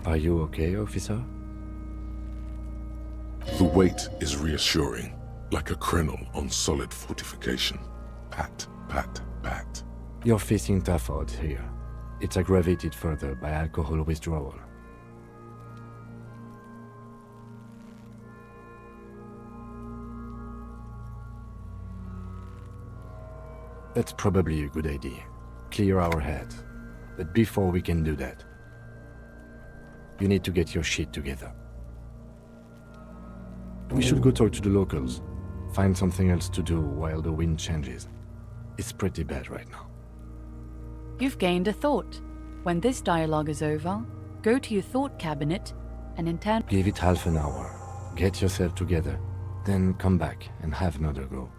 Are you okay, officer? The weight is reassuring, like a kernel on solid fortification. Pat, pat, pat. You're facing tough odds here. It's aggravated further by alcohol withdrawal. That's probably a good idea. Clear our heads. But before we can do that, you need to get your shit together. We should go talk to the locals. Find something else to do while the wind changes. It's pretty bad right now. You've gained a thought. When this dialogue is over, go to your thought cabinet and intern. Give it half an hour. Get yourself together. Then come back and have another go.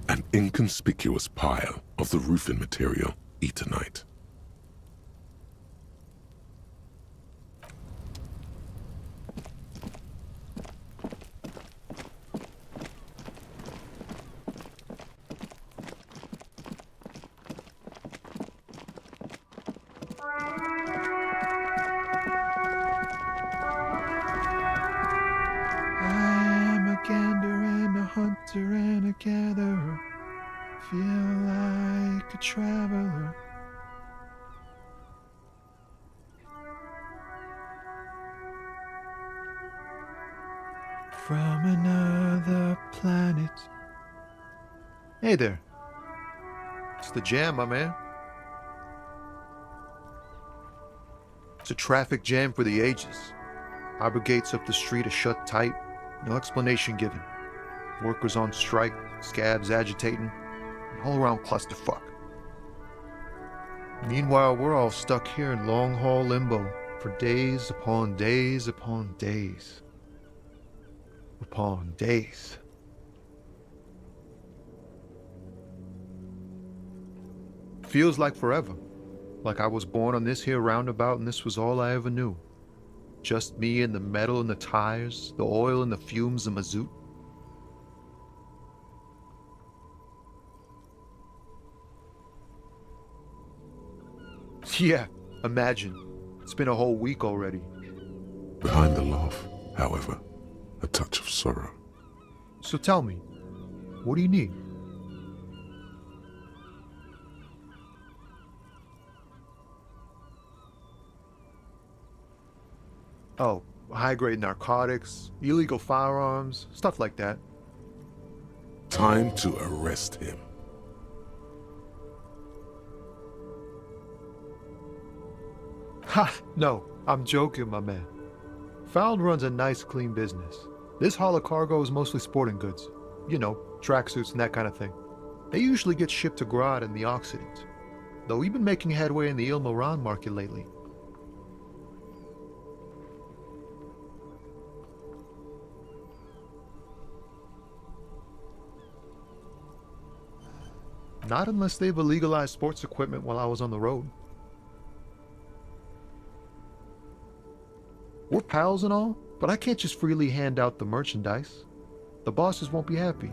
An inconspicuous pile of the roofing material, Eternite. Hunter and a gatherer, feel like a traveler. From another planet. Hey there. It's the jam, my man. It's a traffic jam for the ages. Harbor gates up the street are shut tight, no explanation given. Workers on strike, scabs agitating, an all-around clusterfuck. Meanwhile, we're all stuck here in long-haul limbo for days upon days upon days. Upon days. Feels like forever. Like I was born on this here roundabout and this was all I ever knew. Just me and the metal and the tires, the oil and the fumes of mazout. Yeah, imagine. It's been a whole week already. Behind the laugh, however, a touch of sorrow. So tell me, what do you need? Oh, high-grade narcotics, illegal firearms, stuff like that. Time to arrest him. Ha! No, I'm joking, my man. Found runs a nice, clean business. This haul of cargo is mostly sporting goods. You know, tracksuits and that kind of thing. They usually get shipped to Grodd and the Occident. Though we've been making headway in the Il Moran market lately. Not unless they've illegalized sports equipment while I was on the road. We're pals and all, but I can't just freely hand out the merchandise. The bosses won't be happy.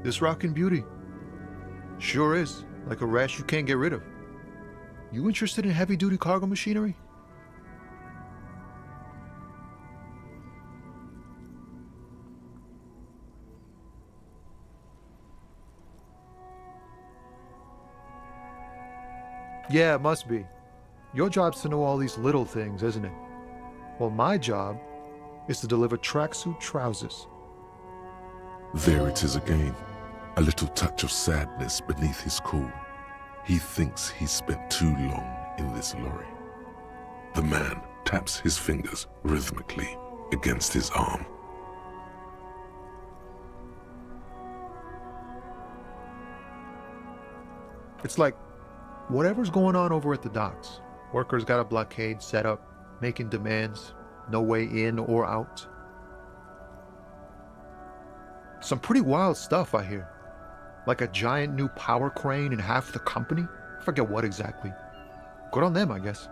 This rockin' beauty. Sure is, like a rash you can't get rid of. You interested in heavy-duty cargo machinery? Yeah, it must be. Your job's to know all these little things, isn't it? Well, my job is to deliver tracksuit trousers. There it is again. a little touch of sadness beneath his cool. He thinks he's spent too long in this lorry. The man taps his fingers rhythmically against his arm. It's like whatever's going on over at the docks. Workers got a blockade set up, making demands, no way in or out. Some pretty wild stuff I hear. Like a giant new power crane in half the company? I forget what exactly. Good on them, I guess.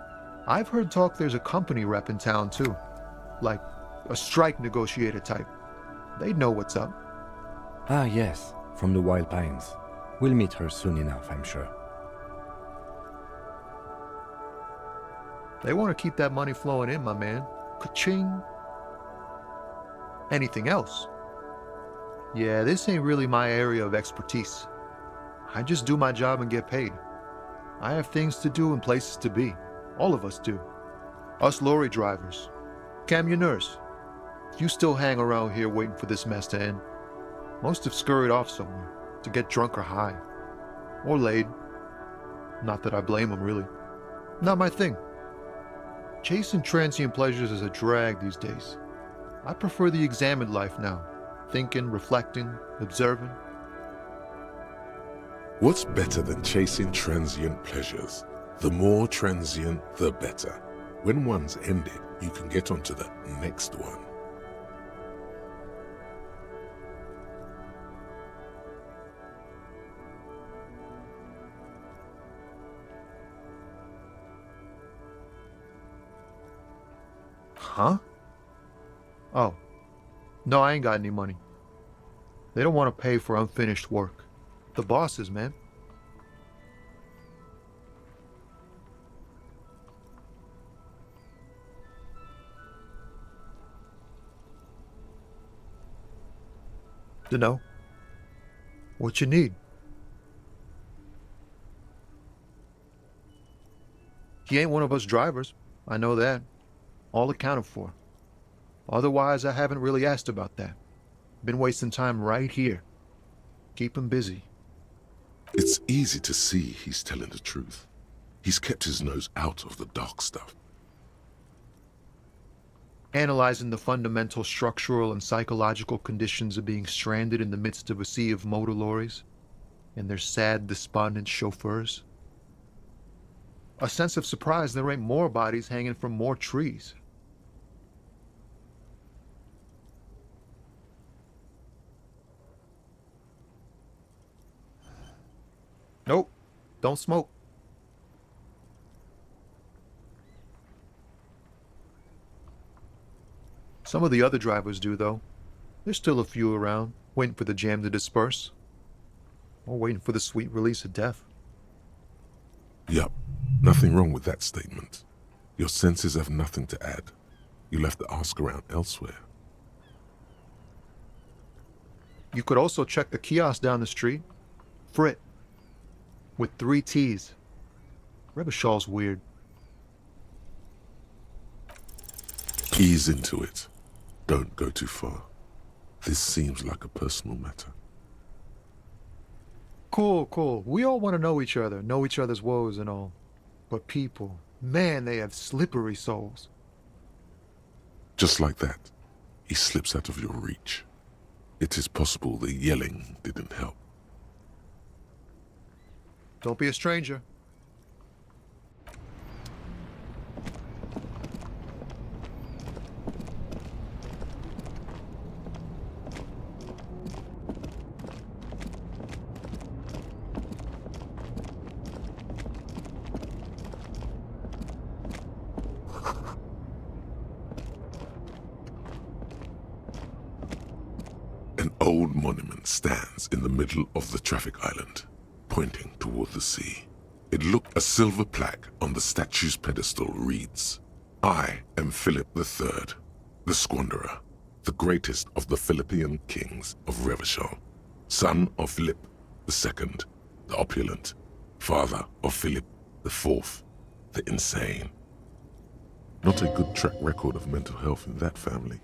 I've heard talk there's a company rep in town too. Like a strike negotiator type. They'd know what's up. Ah, yes, from the Wild Pines. We'll meet her soon enough, I'm sure. They want to keep that money flowing in, my man. Ka-ching. Anything else? Yeah, this ain't really my area of expertise. I just do my job and get paid. I have things to do and places to be. All of us do. Us lorry drivers. Camionneurs. You still hang around here waiting for this mess to end. Most have scurried off somewhere to get drunk or high. Or laid. Not that I blame them, really. Not my thing. Chasing transient pleasures is a drag these days. I prefer the examined life now. Thinking, reflecting, observing. What's better than chasing transient pleasures? The more transient, the better. When one's ended, you can get onto the next one. Huh? Oh. No, I ain't got any money. They don't want to pay for unfinished work. The bosses, man. Dunno. What you need? He ain't one of us drivers. I know that. All accounted for. Otherwise, I haven't really asked about that. Been wasting time right here. Keep him busy. It's easy to see he's telling the truth. He's kept his nose out of the dark stuff. Analyzing the fundamental structural and psychological conditions of being stranded in the midst of a sea of motor lorries and their sad, despondent chauffeurs. A sense of surprise there ain't more bodies hanging from more trees. Nope, don't smoke. Some of the other drivers do, though. There's still a few around, waiting for the jam to disperse. Or waiting for the sweet release of death. Yup, nothing wrong with that statement. Your senses have nothing to add. You'll have to ask around elsewhere. You could also check the kiosk down the street. Frit. With 3 T's. Revachol's weird. Ease into it. Don't go too far. This seems like a personal matter. Cool. We all want to know each other's woes and all. But people, man, they have slippery souls. Just like that, he slips out of your reach. It is possible the yelling didn't help. Don't be a stranger. An old monument stands in the middle of the traffic island, pointing toward the sea. It looked a silver plaque on the statue's pedestal reads, "I am Philip III, the Squanderer, the greatest of the Philippian kings of Revachol, son of Philip II, the opulent, father of Philip IV, the insane." Not a good track record of mental health in that family.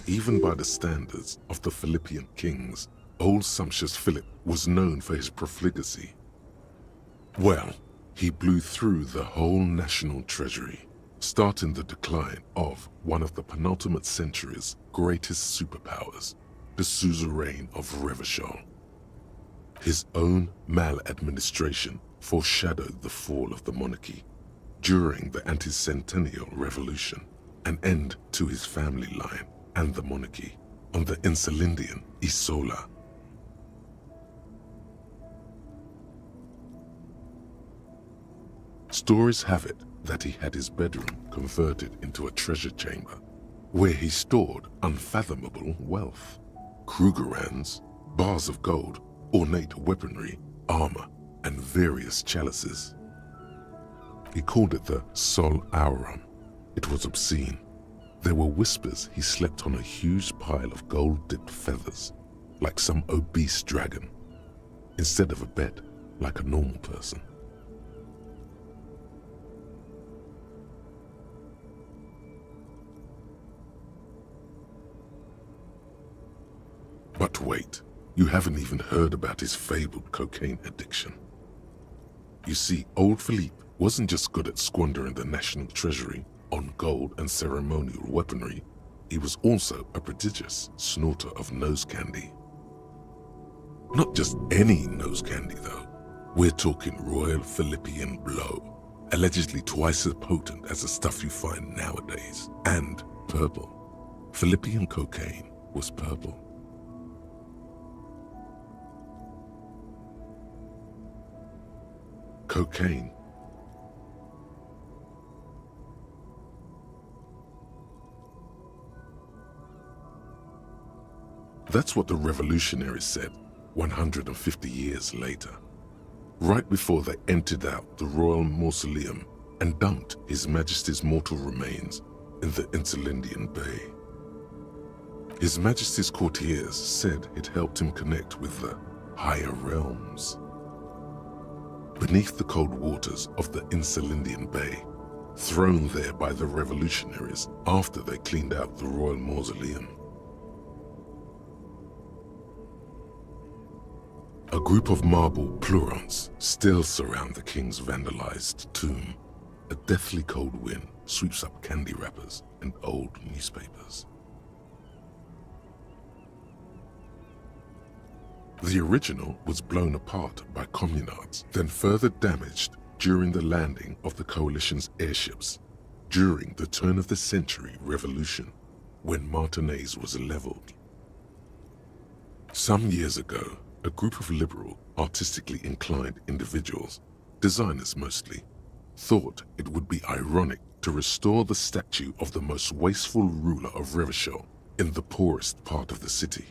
Even by the standards of the Philippian kings, old sumptuous Philip was known for his profligacy. Well, he blew through the whole national treasury, starting the decline of one of the penultimate century's greatest superpowers, the suzerain of Revachol. His own maladministration foreshadowed the fall of the monarchy during the anti-centennial revolution, an end to his family line and the monarchy on the Insulindian Isola. Stories have it that he had his bedroom converted into a treasure chamber, where he stored unfathomable wealth. Krugerrands, bars of gold, ornate weaponry, armor, and various chalices. He called it the Sol Aurum. It was obscene. There were whispers he slept on a huge pile of gold-dipped feathers, like some obese dragon, instead of a bed, like a normal person. But wait, you haven't even heard about his fabled cocaine addiction. You see, old Philippe wasn't just good at squandering the national treasury on gold and ceremonial weaponry, he was also a prodigious snorter of nose candy. Not just any nose candy though. We're talking Royal Philippian Blow, allegedly twice as potent as the stuff you find nowadays, and purple. Philippian cocaine was purple. Cocaine. That's what the revolutionaries said 150 years later, right before they emptied out the royal mausoleum and dumped His Majesty's mortal remains in the Insulindian Bay. His Majesty's courtiers said it helped him connect with the higher realms. Beneath the cold waters of the Insulindian Bay, thrown there by the revolutionaries after they cleaned out the royal mausoleum. A group of marble pleurons still surround the king's vandalized tomb. A deathly cold wind sweeps up candy wrappers and old newspapers. The original was blown apart by communards, then further damaged during the landing of the coalition's airships during the turn-of-the-century revolution, when Martinez was leveled. Some years ago, a group of liberal, artistically inclined individuals, designers mostly, thought it would be ironic to restore the statue of the most wasteful ruler of Revachol in the poorest part of the city.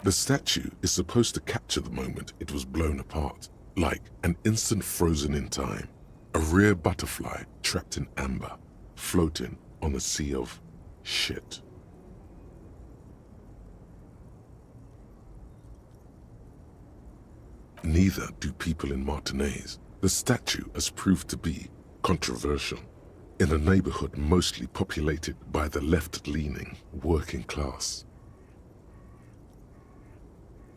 The statue is supposed to capture the moment it was blown apart, like an instant frozen in time, a rare butterfly trapped in amber, floating on a sea of shit. Neither do people in Martinez. The statue has proved to be controversial in a neighborhood mostly populated by the left-leaning working class.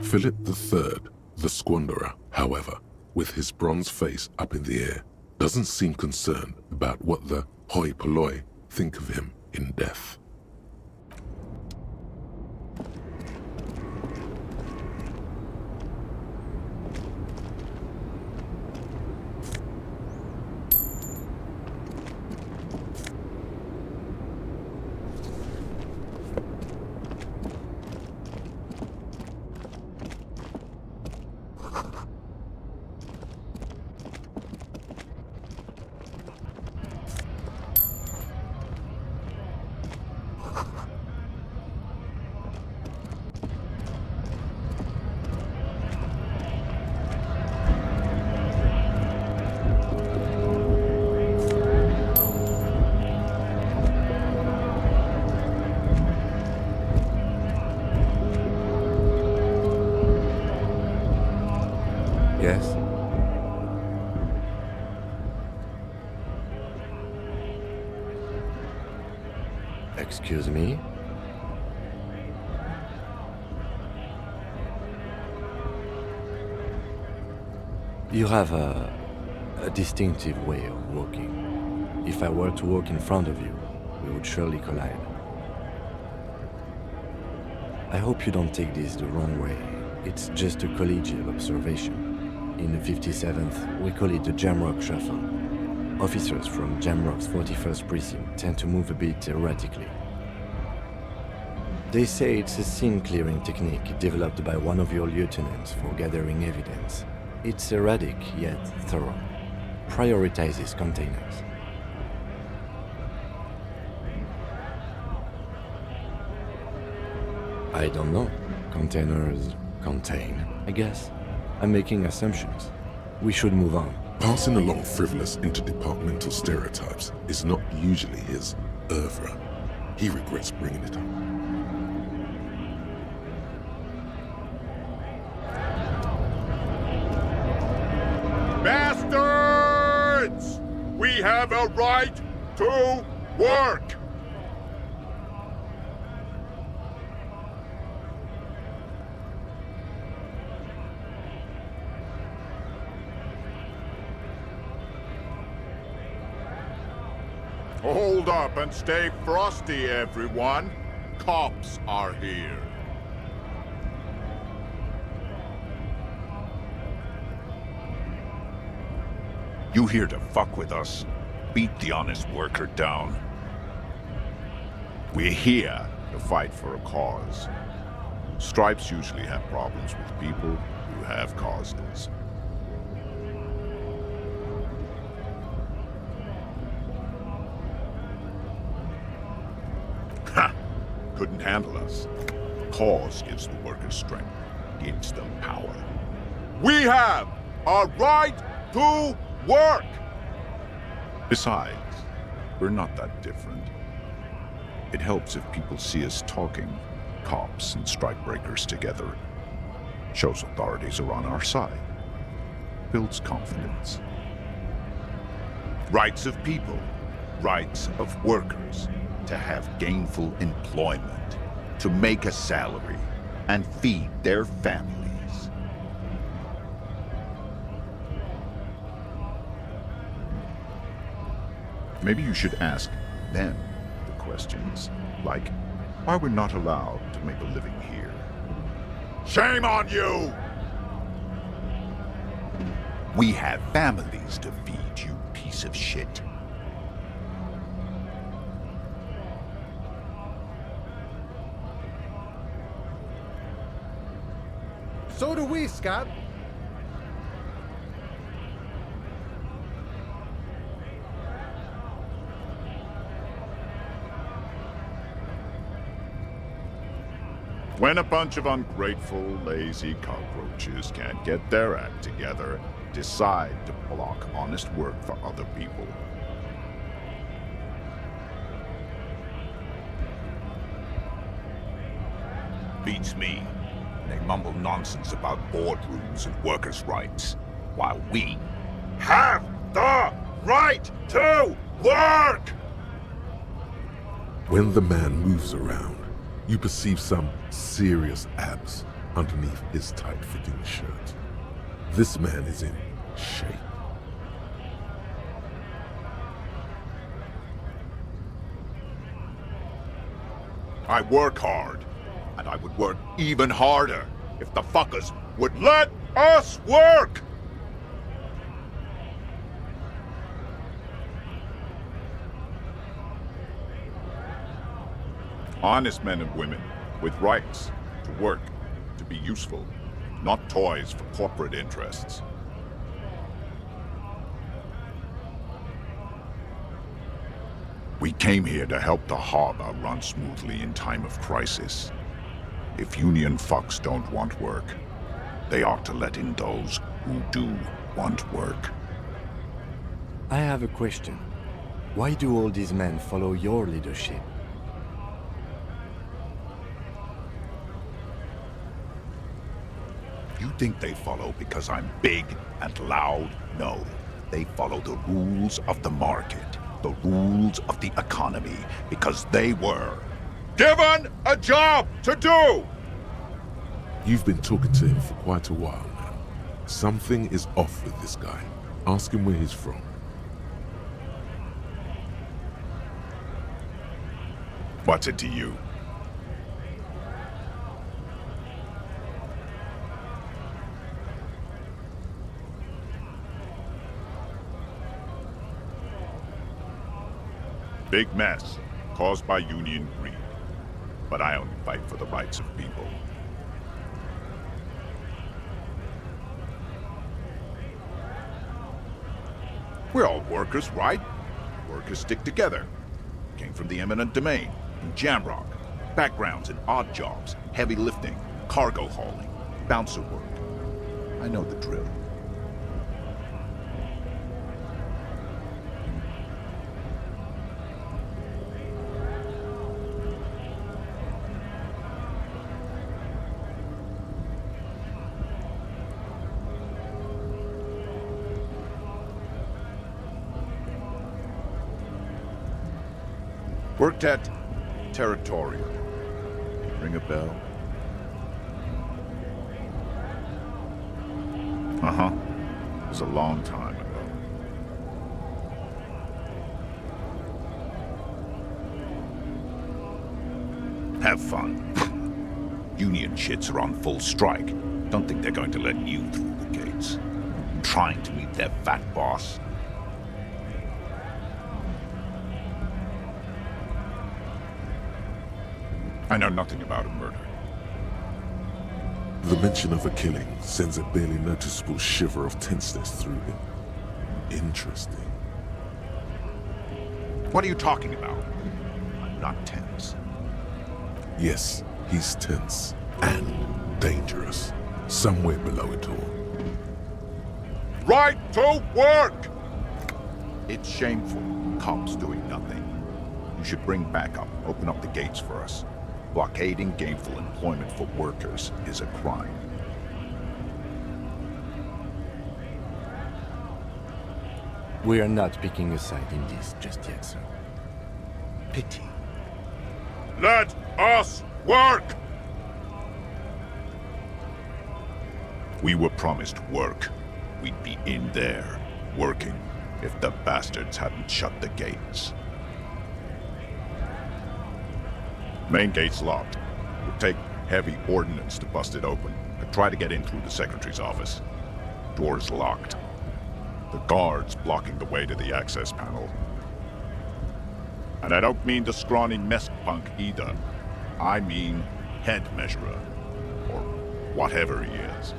Philip III, the squanderer, however, with his bronze face up in the air, doesn't seem concerned about what the hoi polloi think of him in death. Yes? Excuse me? You have a distinctive way of walking. If I were to walk in front of you, we would surely collide. I hope you don't take this the wrong way. It's just a collegial observation. In the 57th, we call it the Jamrock Shuffle. Officers from Jamrock's 41st Precinct tend to move a bit erratically. They say it's a scene-clearing technique developed by one of your lieutenants for gathering evidence. It's erratic, yet thorough. Prioritizes containers. I don't know. Containers contain, I guess. I'm making assumptions. We should move on. Passing along frivolous interdepartmental stereotypes is not usually his oeuvre. He regrets bringing it up. Bastards! We have a right to work! Hold up and stay frosty, everyone. Cops are here. You here to fuck with us? Beat the honest worker down. We're here to fight for a cause. Stripes usually have problems with people who have causes. Ha! Couldn't handle us. Cause gives the workers strength, gives them power. We have a right to work! Besides, we're not that different. It helps if people see us talking, cops and strikebreakers together. Shows authorities are on our side. Builds confidence. Rights of people, rights of workers, to have gainful employment, to make a salary, and feed their families. Maybe you should ask them the questions, like why we're not allowed to make a living here. Shame on you! We have families to feed, you piece of shit. So do we, Scott. When a bunch of ungrateful, lazy cockroaches can't get their act together, decide to block honest work for other people. Beats me. They mumble nonsense about boardrooms and workers' rights, while we Have the right to work! When the man moves around, you perceive some serious abs underneath his tight-fitting shirt. This man is in shape. I work hard, and I would work even harder if the fuckers would let us work! Honest men and women with rights to work, to be useful, not toys for corporate interests. We came here to help the harbor run smoothly in time of crisis. If union fucks don't want work, they ought to let in those who do want work. I have a question. Why do all these men follow your leadership? You think they follow because I'm big and loud? No. They follow the rules of the market, the rules of the economy, because they were Given a job to do! You've been talking to him for quite a while now. Something is off with this guy. Ask him where he's from. What's it to you? Big mess, caused by union greed. But I only fight for the rights of people. We're all workers, right? Workers stick together. Came from the eminent domain, in Jamrock. Backgrounds in odd jobs, heavy lifting, cargo hauling, bouncer work. I know the drill. Worked at Territorial. Ring a bell? Uh-huh. It was a long time ago. Have fun. Union shits are on full strike. Don't think they're going to let you through the gates. Trying to meet their fat boss. I know nothing about a murder. The mention of a killing sends a barely noticeable shiver of tenseness through him. Interesting. What are you talking about? I'm not tense. Yes, he's tense and dangerous. Somewhere below it all. Right to work! It's shameful. Cops doing nothing. You should bring backup. Open up the gates for us. Blockading gainful employment for workers is a crime. We are not picking a side in this just yet, sir. Pity. Let us work! We were promised work. We'd be in there, working, if the bastards hadn't shut the gates. Main gate's locked. It would take heavy ordnance to bust it open. I try to get in through the secretary's office. Door's locked. The guard's blocking the way to the access panel. And I don't mean the scrawny mess punk either. I mean head measurer. Or whatever he is.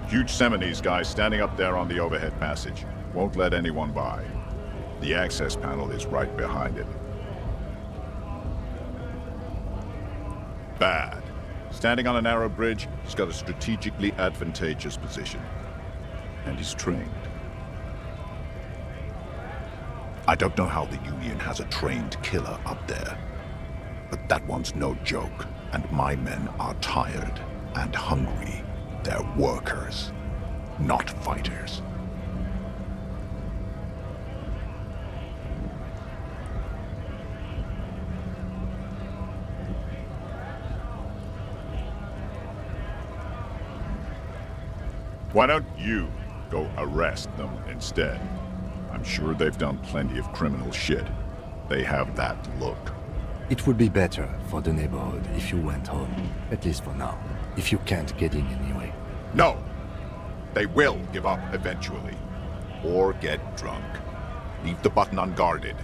Huge Seminese guy standing up there on the overhead passage. Won't let anyone by. The access panel is right behind it. Bad. Standing on a narrow bridge, he's got a strategically advantageous position. And he's trained. I don't know how the Union has a trained killer up there. But that one's no joke, and my men are tired and hungry. They're workers, not fighters. Why don't you go arrest them instead? I'm sure they've done plenty of criminal shit. They have that look. It would be better for the neighborhood if you went home, at least for now, if you can't get in anyway. No! They will give up eventually. Or get drunk. Leave the button unguarded.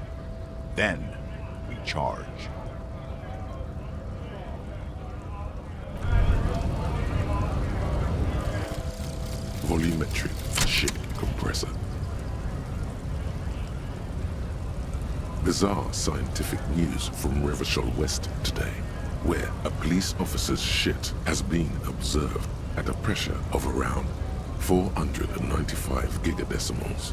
Then we charge. Volumetric ship compressor. Bizarre scientific news from Revachol West today, where a police officer's shit has been observed at a pressure of around 495 gigadecimals.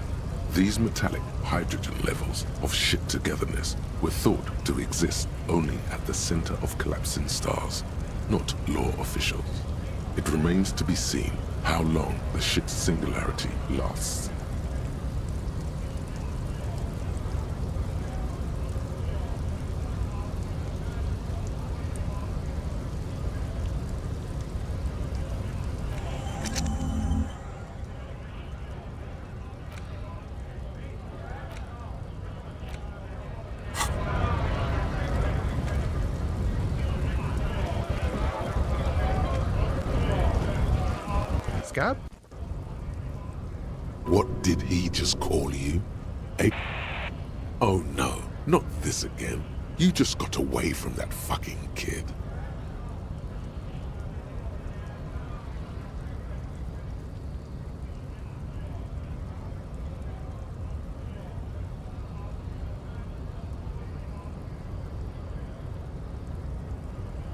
These metallic hydrogen levels of shit togetherness were thought to exist only at the center of collapsing stars, not law officials. It remains to be seen how long the shit's singularity lasts. Scab? What did he just call you? A... Oh no, not this again. You just got away from that fucking kid.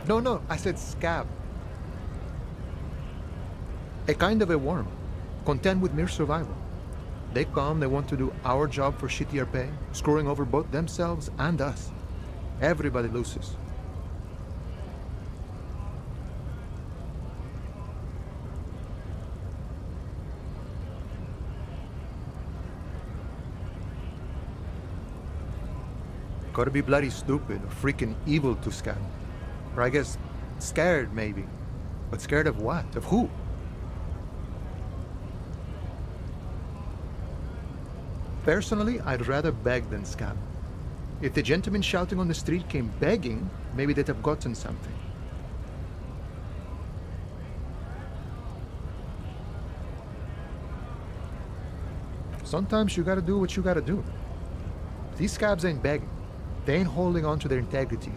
No, I said scab. A kind of a worm, content with mere survival. They come, they want to do our job for shittier pay, screwing over both themselves and us. Everybody loses. Gotta be bloody stupid or freaking evil to scab. Or I guess scared, maybe. But scared of what? Of who? Personally, I'd rather beg than scab. If the gentleman shouting on the street came begging, maybe they'd have gotten something. Sometimes you gotta do what you gotta do. These scabs ain't begging. They ain't holding on to their integrity.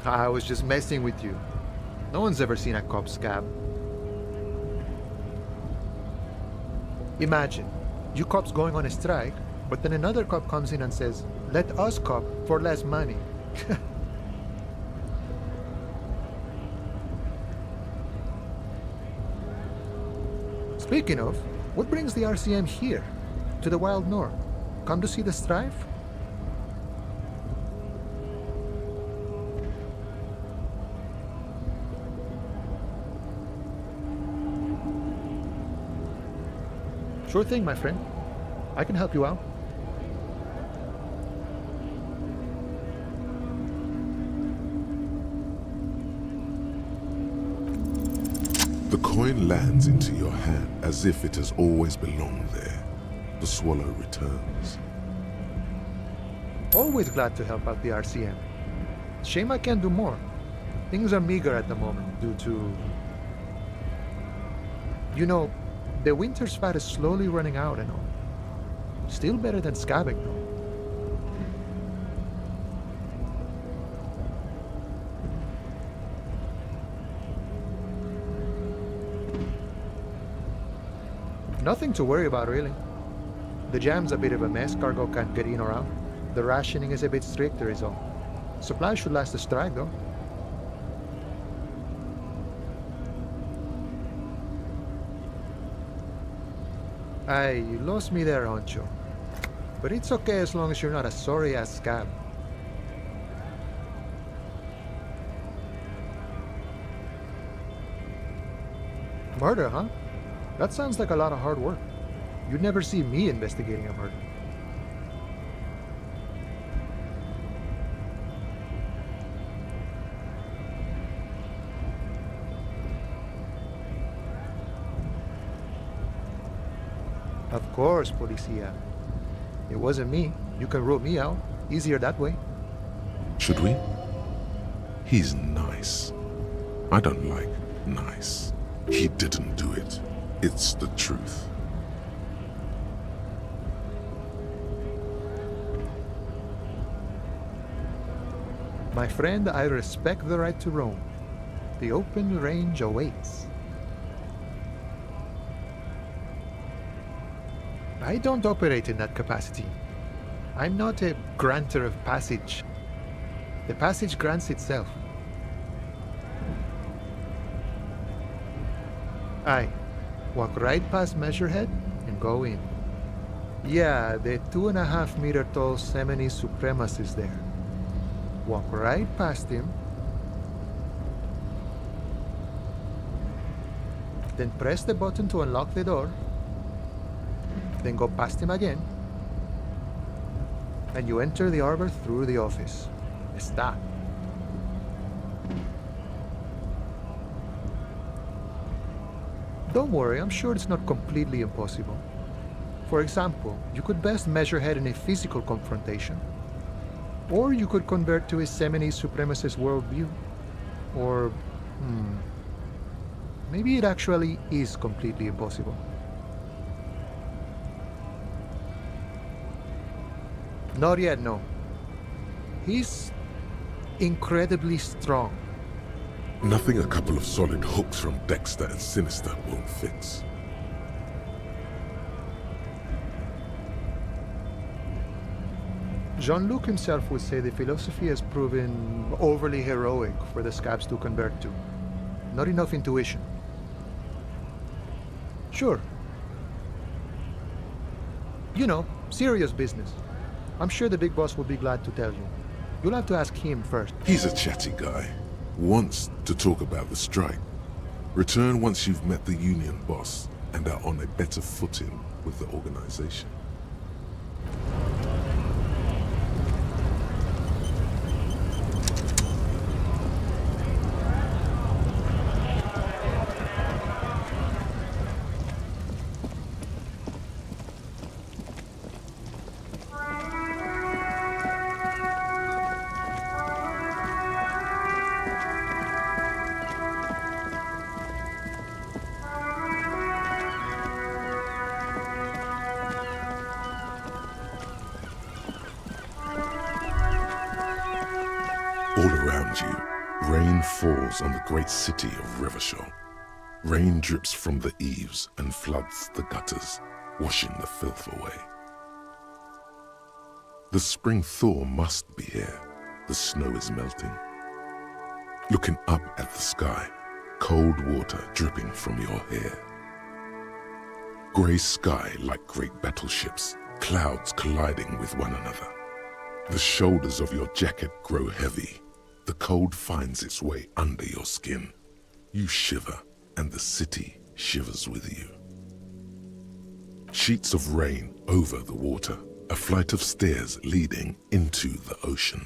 I was just messing with you. No one's ever seen a cop scab. Imagine, you cops going on a strike, but then another cop comes in and says, "Let us cop for less money." Speaking of, what brings the RCM here, to the Wild North? Come to see the strife? Sure thing, my friend. I can help you out. The coin lands into your hand as if it has always belonged there. The swallow returns. Always glad to help out the RCM. Shame I can't do more. Things are meager at the moment due to... You know, the winter's fat is slowly running out and all. Still better than scabbing though. Nothing to worry about really. The jam's a bit of a mess, cargo can't get in or out. The rationing is a bit stricter is all. Supplies should last the strike though. Aye, you lost me there, Honcho. But it's okay as long as you're not a sorry-ass scab. Murder, huh? That sounds like a lot of hard work. You'd never see me investigating a murder. Of course, Policia. It wasn't me. You can rule me out. Easier that way. Should we? He's nice. I don't like nice. He didn't do it. It's the truth. My friend, I respect the right to roam. The open range awaits. I don't operate in that capacity. I'm not a granter of passage. The passage grants itself. Aye. Walk right past Measurehead and go in. Yeah, the 2.5 meter tall Semini Supremus is there. Walk right past him. Then press the button to unlock the door. Then go past him again. And you enter the arbor through the office. Está. Don't worry, I'm sure it's not completely impossible. For example, you could best measure head in a physical confrontation. Or you could convert to a Seminoles supremacist worldview. Or, maybe it actually is completely impossible. Not yet, no. He's incredibly strong. Nothing a couple of solid hooks from Dexter and Sinister won't fix. Jean-Luc himself would say the philosophy has proven overly heroic for the scabs to convert to. Not enough intuition. Sure. You know, serious business. I'm sure the big boss will be glad to tell you. You'll have to ask him first. He's a chatty guy. Wants to talk about the strike. Return once you've met the union boss and are on a better footing with the organization. All around you, rain falls on the great city of Revachol. Rain drips from the eaves and floods the gutters, washing the filth away. The spring thaw must be here. The snow is melting. Looking up at the sky, cold water dripping from your hair. Grey sky like great battleships, clouds colliding with one another. The shoulders of your jacket grow heavy. The cold finds its way under your skin. You shiver, and the city shivers with you. Sheets of rain over the water, a flight of stairs leading into the ocean.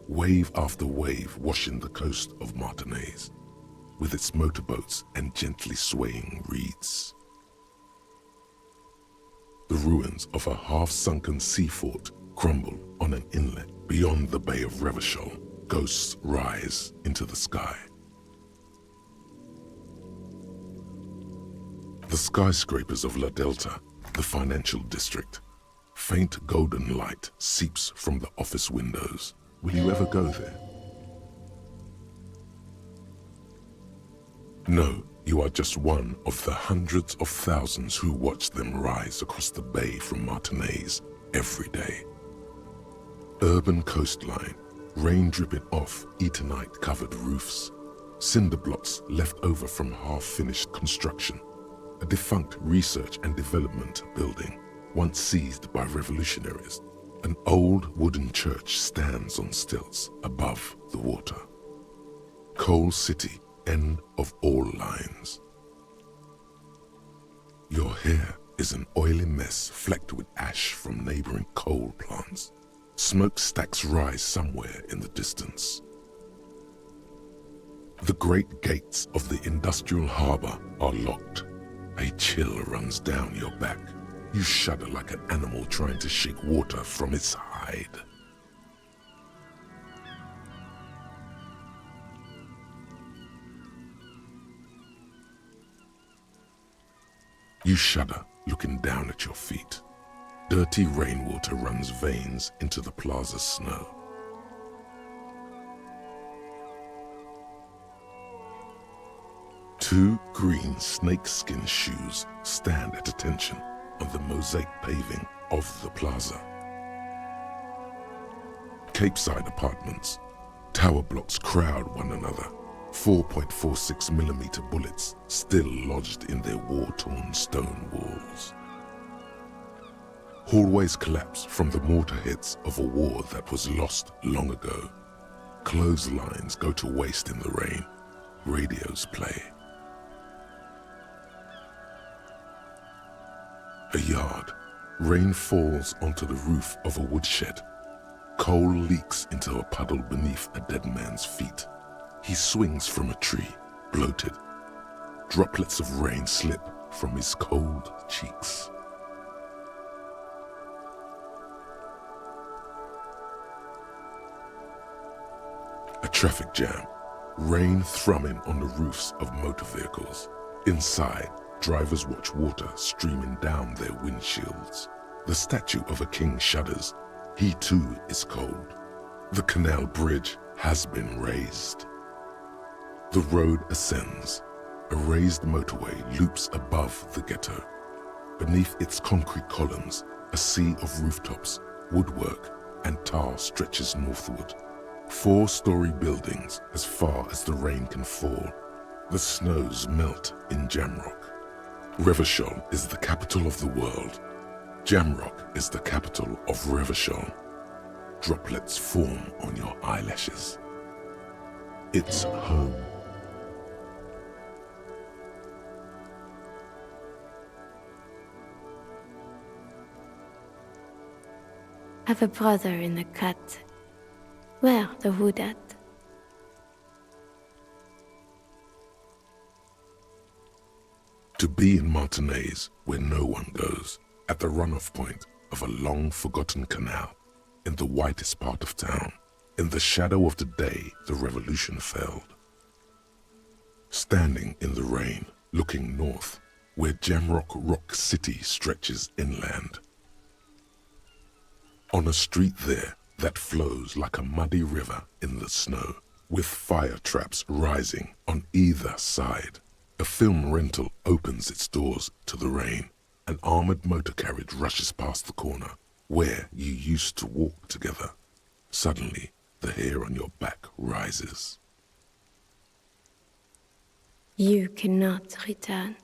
Wave after wave washing the coast of Martinaise, with its motorboats and gently swaying reeds. The ruins of a half-sunken sea fort crumble on an inlet beyond the Bay of Revachol. Ghosts rise into the sky. The skyscrapers of La Delta, the financial district. Faint golden light seeps from the office windows. Will you ever go there? No, you are just one of the hundreds of thousands who watch them rise across the bay from Martinaise every day. Urban coastline, rain dripping off Eternite-covered roofs, cinder blocks left over from half-finished construction, a defunct research and development building, once seized by revolutionaries. An old wooden church stands on stilts above the water. Coal City, end of all lines. Your hair is an oily mess flecked with ash from neighboring coal plants. Smokestacks rise somewhere in the distance. The great gates of the industrial harbor are locked. A chill runs down your back. You shudder like an animal trying to shake water from its hide. You shudder, looking down at your feet. Dirty rainwater runs veins into the plaza's snow. Two green snakeskin shoes stand at attention on the mosaic paving of the plaza. Capeside apartments. Tower blocks crowd one another. 4.46mm bullets still lodged in their war-torn stone walls. Hallways collapse from the mortar hits of a war that was lost long ago. Clotheslines go to waste in the rain. Radios play. A yard. Rain falls onto the roof of a woodshed. Coal leaks into a puddle beneath a dead man's feet. He swings from a tree, bloated. Droplets of rain slip from his cold cheeks. traffic jam. Rain thrumming on the roofs of motor vehicles. Inside, drivers watch water streaming down their windshields. The statue of a king shudders. He too is cold. The canal bridge has been raised. The road ascends. A raised motorway loops above the ghetto. Beneath its concrete columns, a sea of rooftops, woodwork, and tar stretches northward. 4-story buildings as far as the rain can fall. The snows melt in Jamrock. Revachol is the capital of the world. Jamrock is the capital of Revachol. Droplets form on your eyelashes. It's home. Have a brother in the cut. Where the wood at? To be in Martinez, where no one goes, at the runoff point of a long-forgotten canal, in the whitest part of town, in the shadow of the day the revolution failed. Standing in the rain, looking north, where Jamrock Rock City stretches inland. On a street there that flows like a muddy river in the snow, with fire traps rising on either side. A film rental opens its doors to the rain. An armored motor carriage rushes past the corner, where you used to walk together. Suddenly, the hair on your back rises. You cannot return.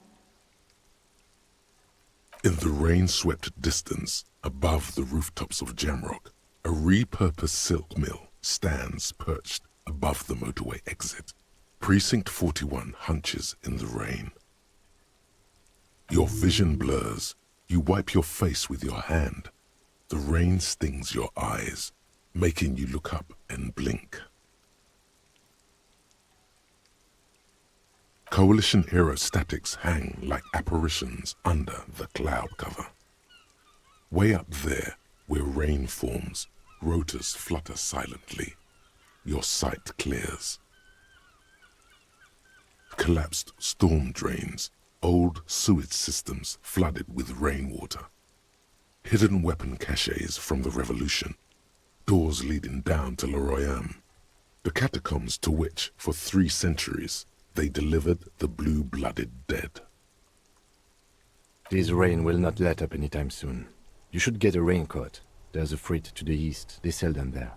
In the rain-swept distance, above the rooftops of Jamrock, a repurposed silk mill stands perched above the motorway exit. Precinct 41 hunches in the rain. Your vision blurs. You wipe your face with your hand. The rain stings your eyes, making you look up and blink. Coalition aerostatics hang like apparitions under the cloud cover. Way up there, where rain forms, rotors flutter silently. Your sight clears. Collapsed storm drains, old sewage systems flooded with rainwater. Hidden weapon caches from the revolution, doors leading down to Le Royaume, the catacombs to which, for 3 centuries, they delivered the blue-blooded dead. This rain will not let up anytime soon. You should get a raincoat. There's a freight to the east. They sell them there.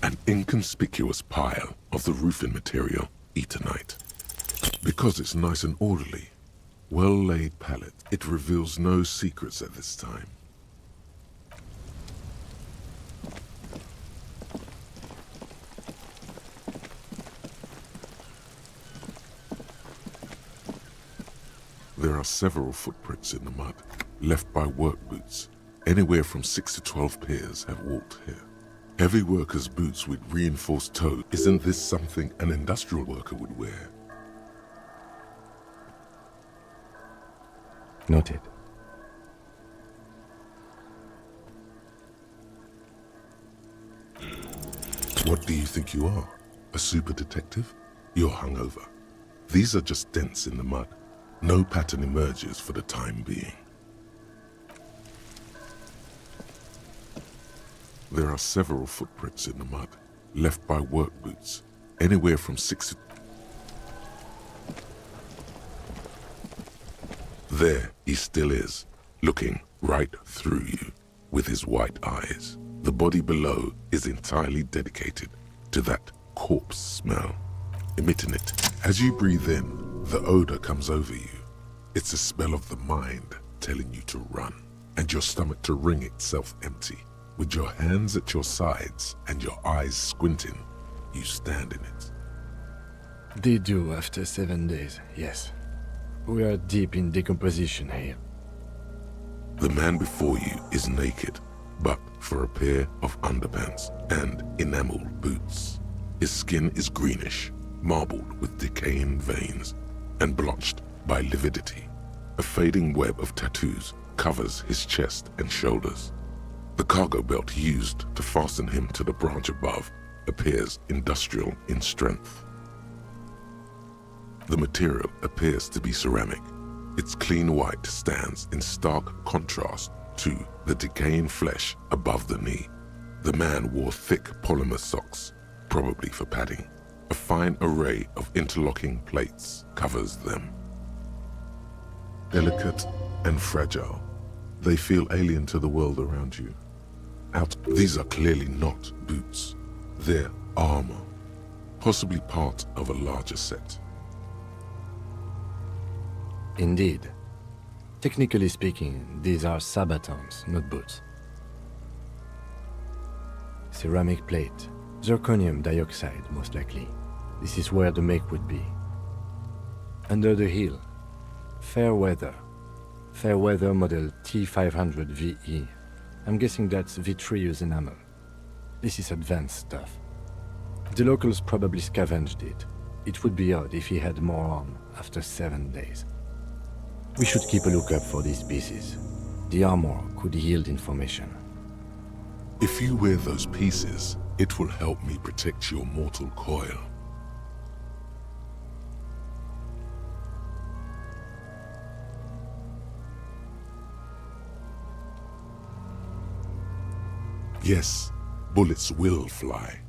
An inconspicuous pile of the roofing material, Eternite. Because it's nice and orderly, well-laid pallet, it reveals no secrets at this time. There are several footprints in the mud, left by work boots. Anywhere from 6 to 12 pairs have walked here. Heavy workers' boots with reinforced toes. Isn't this something an industrial worker would wear? Noted. What do you think you are? A super detective? You're hungover. These are just dents in the mud. No pattern emerges for the time being. there are several footprints in the mud, left by work boots, anywhere from 6 to... There he still is, looking right through you with his white eyes. The body below is entirely dedicated to that corpse smell, emitting it. As you breathe in, the odor comes over you. It's a smell of the mind telling you to run, and your stomach to wring itself empty. With your hands at your sides and your eyes squinting, you stand in it. They do after 7 days, yes. We are deep in decomposition here. The man before you is naked, but for a pair of underpants and enameled boots. His skin is greenish, marbled with decaying veins, and blotched by lividity. A fading web of tattoos covers his chest and shoulders. The cargo belt used to fasten him to the branch above appears industrial in strength. The material appears to be ceramic. Its clean white stands in stark contrast to the decaying flesh above the knee. The man wore thick polymer socks, probably for padding. A fine array of interlocking plates covers them. Delicate and fragile, they feel alien to the world around you. These are clearly not boots. They're armor, possibly part of a larger set. Indeed. Technically speaking, these are sabatons, not boots. Ceramic plate, zirconium dioxide most likely. This is where the make would be. Under the heel, fair weather model T500 VE. I'm guessing that's vitreous enamel. This is advanced stuff. The locals probably scavenged it. It would be odd if he had more on after 7 days. We should keep a lookout for these pieces. The armor could yield information. If you wear those pieces, it will help me protect your mortal coil. Yes, bullets will fly.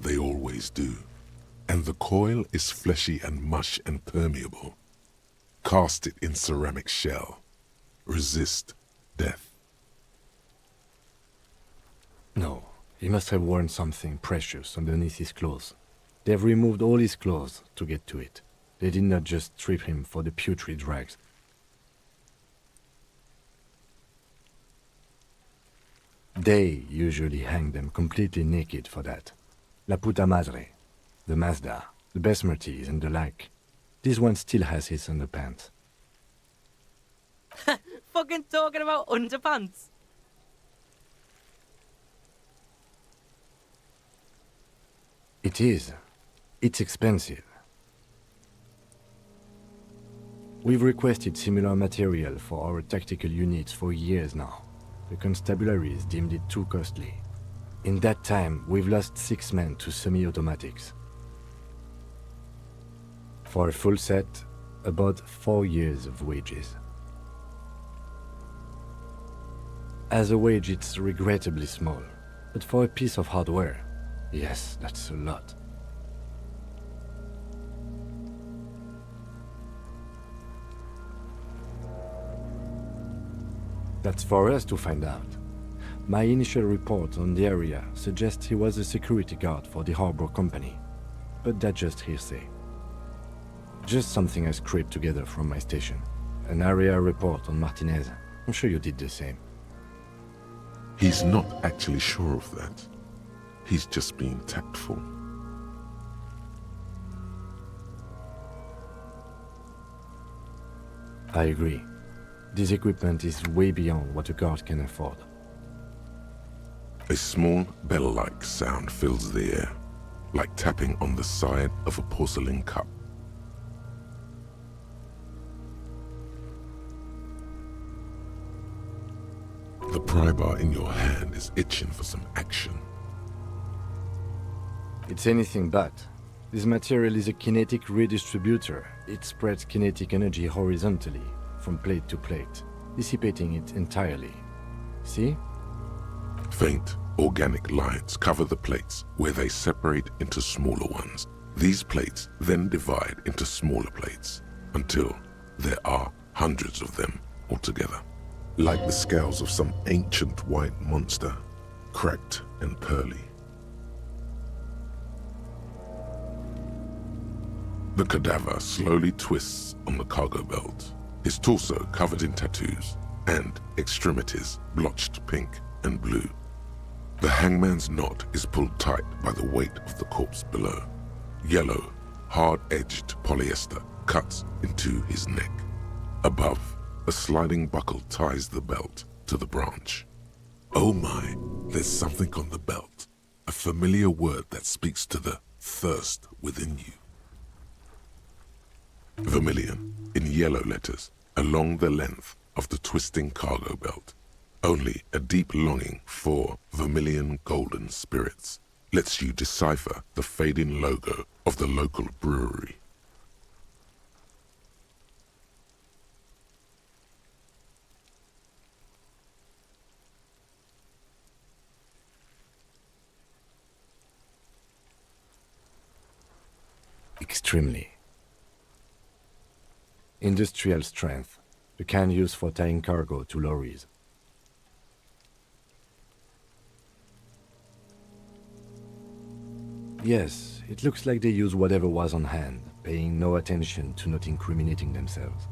They always do. And the coil is fleshy and mush and permeable. Cast it in ceramic shell. Resist death. No, he must have worn something precious underneath his clothes. They've removed all his clothes to get to it. They did not just strip him for the putrid rags. They usually hang them completely naked for that. La puta madre, the Mazda, the Besmerties and the like. This one still has his underpants. Fucking talking about underpants. It is. It's expensive. We've requested similar material for our tactical units for years now. The constabularies deemed it too costly. In that time, we've lost 6 men to semi-automatics. For a full set, about 4 years of wages. As a wage, it's regrettably small, but for a piece of hardware, yes, that's a lot. That's for us to find out. My initial report on the area suggests he was a security guard for the harbor company, but that's just hearsay. Just something I scraped together from my station. An area report on Martinez. I'm sure you did the same. He's not actually sure of that. He's just being tactful. I agree. This equipment is way beyond what a guard can afford. A small bell-like sound fills the air, like tapping on the side of a porcelain cup. The pry bar in your hand is itching for some action. It's anything but. This material is a kinetic redistributor. It spreads kinetic energy horizontally, from plate to plate, dissipating it entirely. See? Faint Organic lines cover the plates where they separate into smaller ones. These plates then divide into smaller plates until there are hundreds of them altogether. Like the scales of some ancient white monster, cracked and pearly. The cadaver slowly twists on the cargo belt, his torso covered in tattoos and extremities blotched pink and blue. The hangman's knot is pulled tight by the weight of the corpse below. Yellow, hard-edged polyester cuts into his neck. Above, a sliding buckle ties the belt to the branch. Oh my, there's something on the belt, a familiar word that speaks to the thirst within you. Vermilion, in yellow letters, along the length of the twisting cargo belt. Only a deep longing for vermilion golden spirits lets you decipher the fading logo of the local brewery. Extremely. Industrial strength, the kind used for tying cargo to lorries. Yes, it looks like they use whatever was on hand, paying no attention to not incriminating themselves.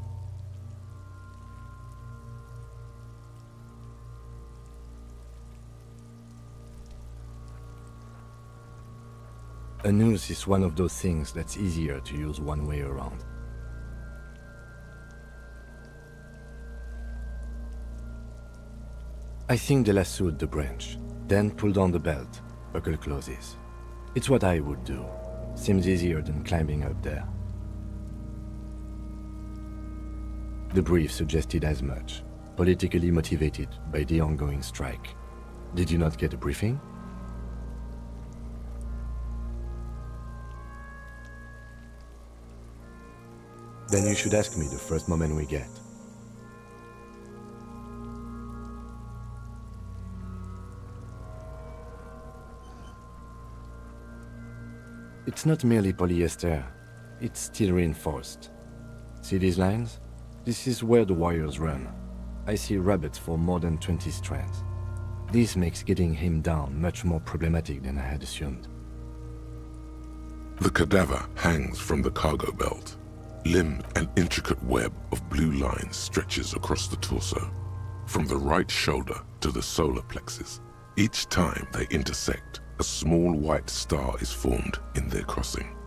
A noose is one of those things that's easier to use one way around. I think they lassoed the branch, then pulled on the belt, buckle closes. It's what I would do. Seems easier than climbing up there. The brief suggested as much, politically motivated by the ongoing strike. Did you not get a briefing? Then you should ask me the first moment we get. It's not merely polyester, it's steel reinforced. See these lines? This is where the wires run. I see rabbits for more than 20 strands. This makes getting him down much more problematic than I had assumed. The cadaver hangs from the cargo belt. Limbed, an intricate web of blue lines stretches across the torso, from the right shoulder to the solar plexus. Each time they intersect, a small white star is formed in their crossing.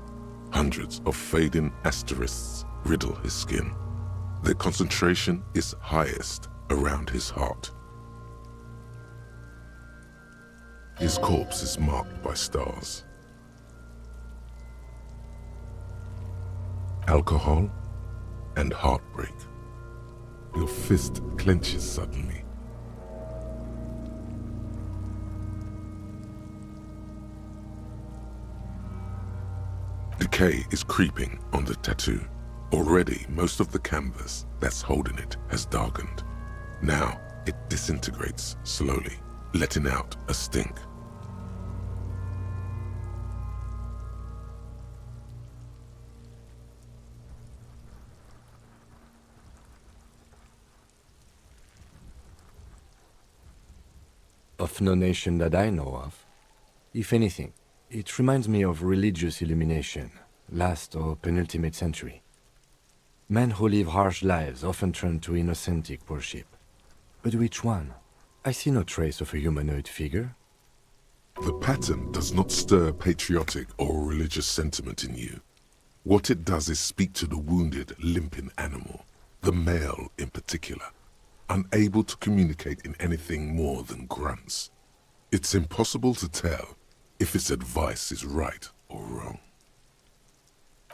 Hundreds of fading asterisks riddle his skin. Their concentration is highest around his heart. His corpse is marked by stars. Alcohol and heartbreak. Your fist clenches suddenly. Decay is creeping on the tattoo. Already, most of the canvas that's holding it has darkened. Now, it disintegrates slowly, letting out a stink. Of no nation that I know of. If anything, it reminds me of religious illumination, last or penultimate century. Men who live harsh lives often turn to innocentic worship. But which one? I see no trace of a humanoid figure. The pattern does not stir patriotic or religious sentiment in you. What it does is speak to the wounded, limping animal, the male in particular, unable to communicate in anything more than grunts. It's impossible to tell if its advice is right or wrong.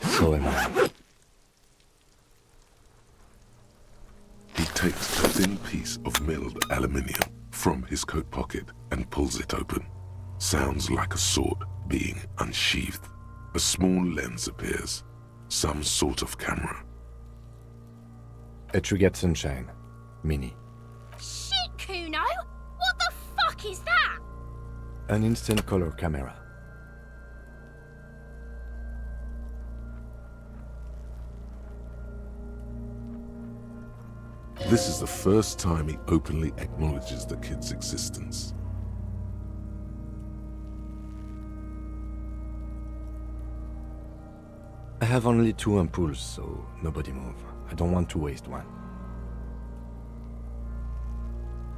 So am I. He takes a thin piece of milled aluminium from his coat pocket and pulls it open. Sounds like a sword being unsheathed. A small lens appears, some sort of camera. A Trigger Sunshine. Mini. Shit, Kuno! What the fuck is that? An instant color camera. This is the first time he openly acknowledges the kid's existence. I have only 2 ampoules, so nobody move. I don't want to waste one.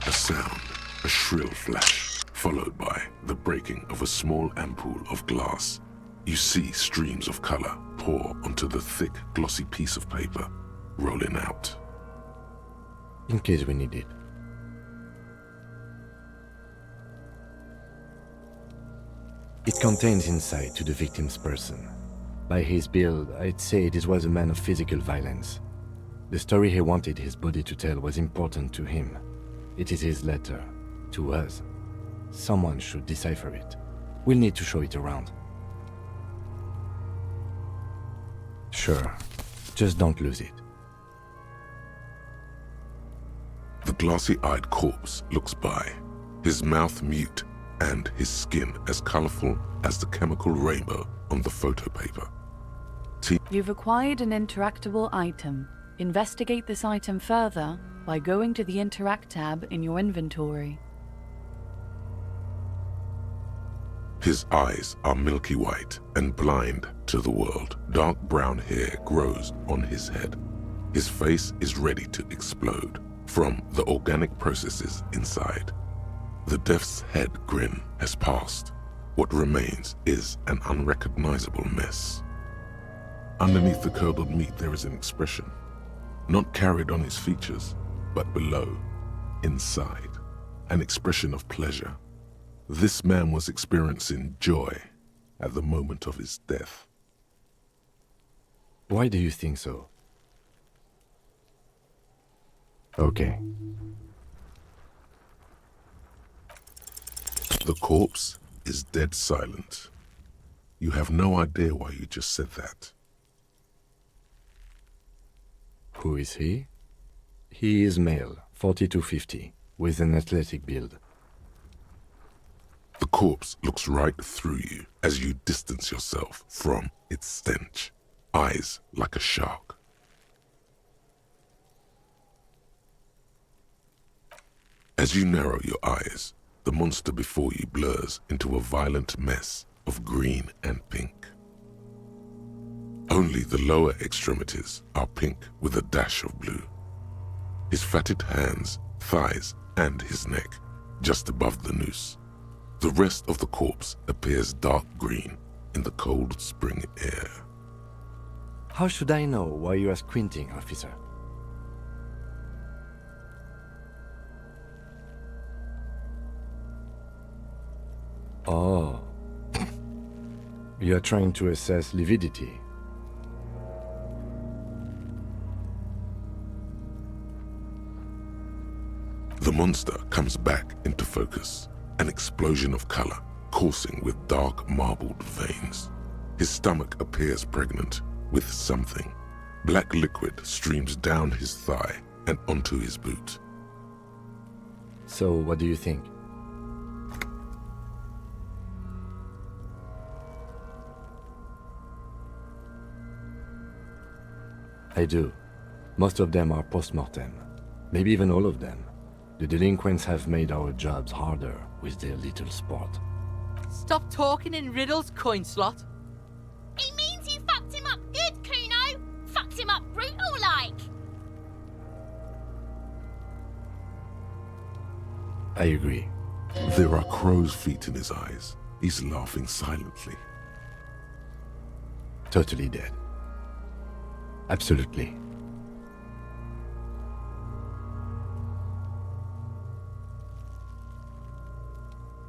A sound, a shrill flash, followed by the breaking of a small ampoule of glass. You see streams of color pour onto the thick, glossy piece of paper, rolling out. In case we need it. It contains insight to the victim's person. By his build, I'd say this was a man of physical violence. The story he wanted his body to tell was important to him. It is his letter, to us. Someone should decipher it. We'll need to show it around. Sure, just don't lose it. The glossy-eyed corpse looks by, his mouth mute and his skin as colorful as the chemical rainbow on the photo paper. You've acquired an interactable item. Investigate this item further by going to the Interact tab in your inventory. His eyes are milky white and blind to the world. Dark brown hair grows on his head. His face is ready to explode from the organic processes inside. The death's head grin has passed. What remains is an unrecognizable mess. Underneath the curdled meat there is an expression, not carried on his features, but below, inside, an expression of pleasure. This man was experiencing joy at the moment of his death. Why do you think so? Okay. The corpse is dead silent. You have no idea why you just said that. Who is he? He is male, 40 to 50, with an athletic build. The corpse looks right through you as you distance yourself from its stench, eyes like a shark. As you narrow your eyes, the monster before you blurs into a violent mess of green and pink. Only the lower extremities are pink with a dash of blue. His fatted hands, thighs, and his neck, just above the noose. The rest of the corpse appears dark green in the cold spring air. How should I know why you are squinting, officer? Oh. You are trying to assess lividity. The monster comes back into focus, an explosion of color coursing with dark marbled veins. His stomach appears pregnant with something. Black liquid streams down his thigh and onto his boot. So, what do you think? I do. Most of them are post-mortem. Maybe even all of them. The delinquents have made our jobs harder with their little sport. Stop talking in riddles, coin slot. It means you fucked him up good, Kuno. Fucked him up brutal-like. I agree. There are crow's feet in his eyes. He's laughing silently. Totally dead. Absolutely.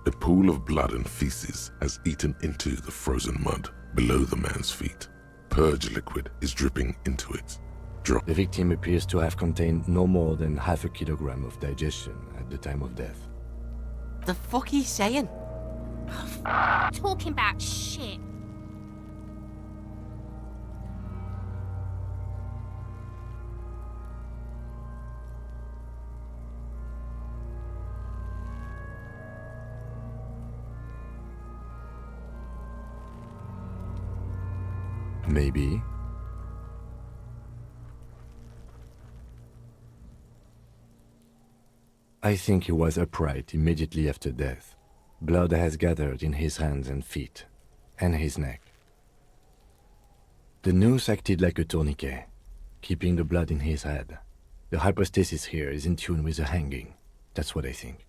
A pool of blood and feces has eaten into the frozen mud below the man's feet. Purge liquid is dripping into it. The victim appears to have contained no more than half a kilogram of digestion at the time of death. The fuck he's saying? Talking about shit. Maybe. I think he was upright immediately after death. Blood has gathered in his hands and feet, and his neck. The noose acted like a tourniquet, keeping the blood in his head. The hypostasis here is in tune with the hanging. That's what I think.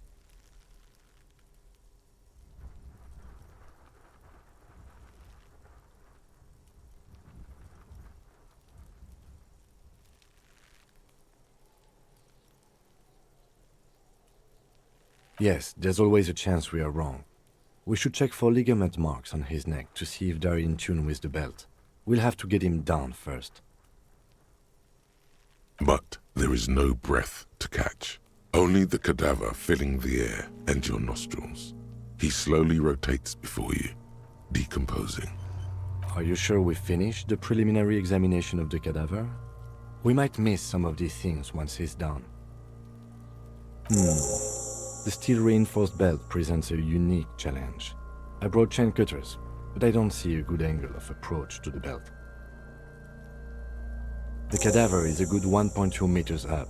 Yes, there's always a chance we are wrong. We should check for ligament marks on his neck to see if they're in tune with the belt. We'll have to get him down first. But there is no breath to catch. Only the cadaver filling the air and your nostrils. He slowly rotates before you, decomposing. Are you sure we finished the preliminary examination of the cadaver? We might miss some of these things once he's done. The steel-reinforced belt presents a unique challenge. I brought chain cutters, but I don't see a good angle of approach to the belt. The cadaver is a good 1.2 meters up.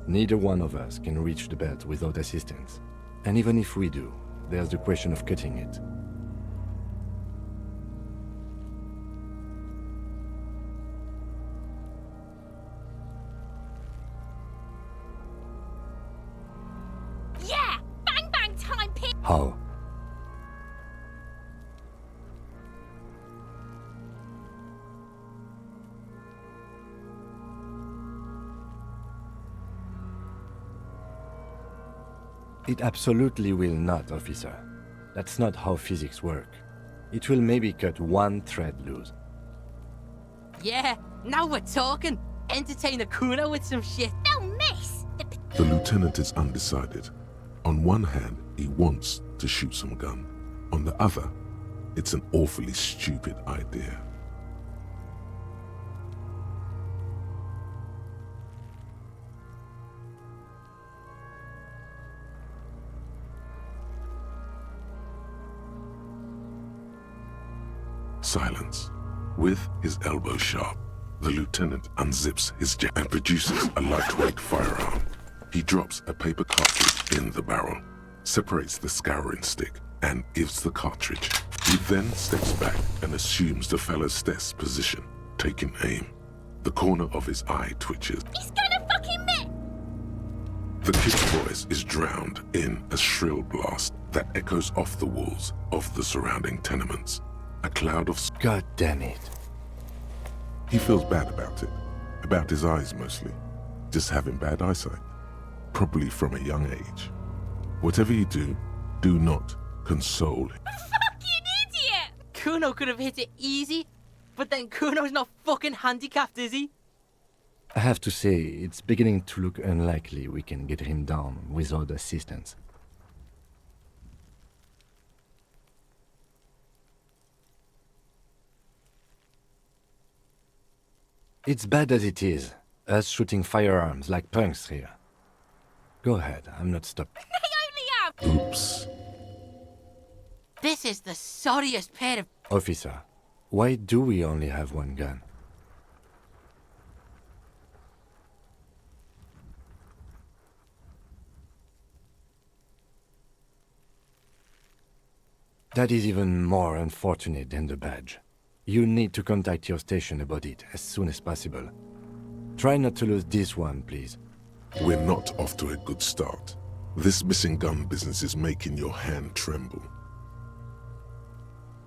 Neither one of us can reach the belt without assistance. And even if we do, there's the question of cutting it. Yeah! Bang bang time, pig! How? It absolutely will not, officer. That's not how physics work. It will maybe cut one thread loose. Yeah, now we're talking. Entertain a Kuno with some shit. They'll miss! The lieutenant is undecided. On one hand, he wants to shoot some gun. On the other, it's an awfully stupid idea. Silence. With his elbow sharp, the lieutenant unzips his jacket and produces a lightweight firearm. He drops a paper cartridge in the barrel, separates the scouring stick, and gives the cartridge. He then steps back and assumes the fellow's desk position, taking aim. The corner of his eye twitches. He's gonna fucking miss! The kid's voice is drowned in a shrill blast that echoes off the walls of the surrounding tenements. A cloud of... God damn it. He feels bad about it. About his eyes mostly. Just having bad eyesight. Probably from a young age. Whatever you do, do not console him. Fucking idiot! Kuno could have hit it easy, but then Kuno's not fucking handicapped, is he? I have to say, it's beginning to look unlikely we can get him down without assistance. It's bad as it is, us shooting firearms like punks here. Go ahead, I'm not stopping. They only have... Oops. This is the sorriest pair of... Officer, why do we only have one gun? That is even more unfortunate than the badge. You need to contact your station about it as soon as possible. Try not to lose this one, please. We're not off to a good start. This missing gun business is making your hand tremble.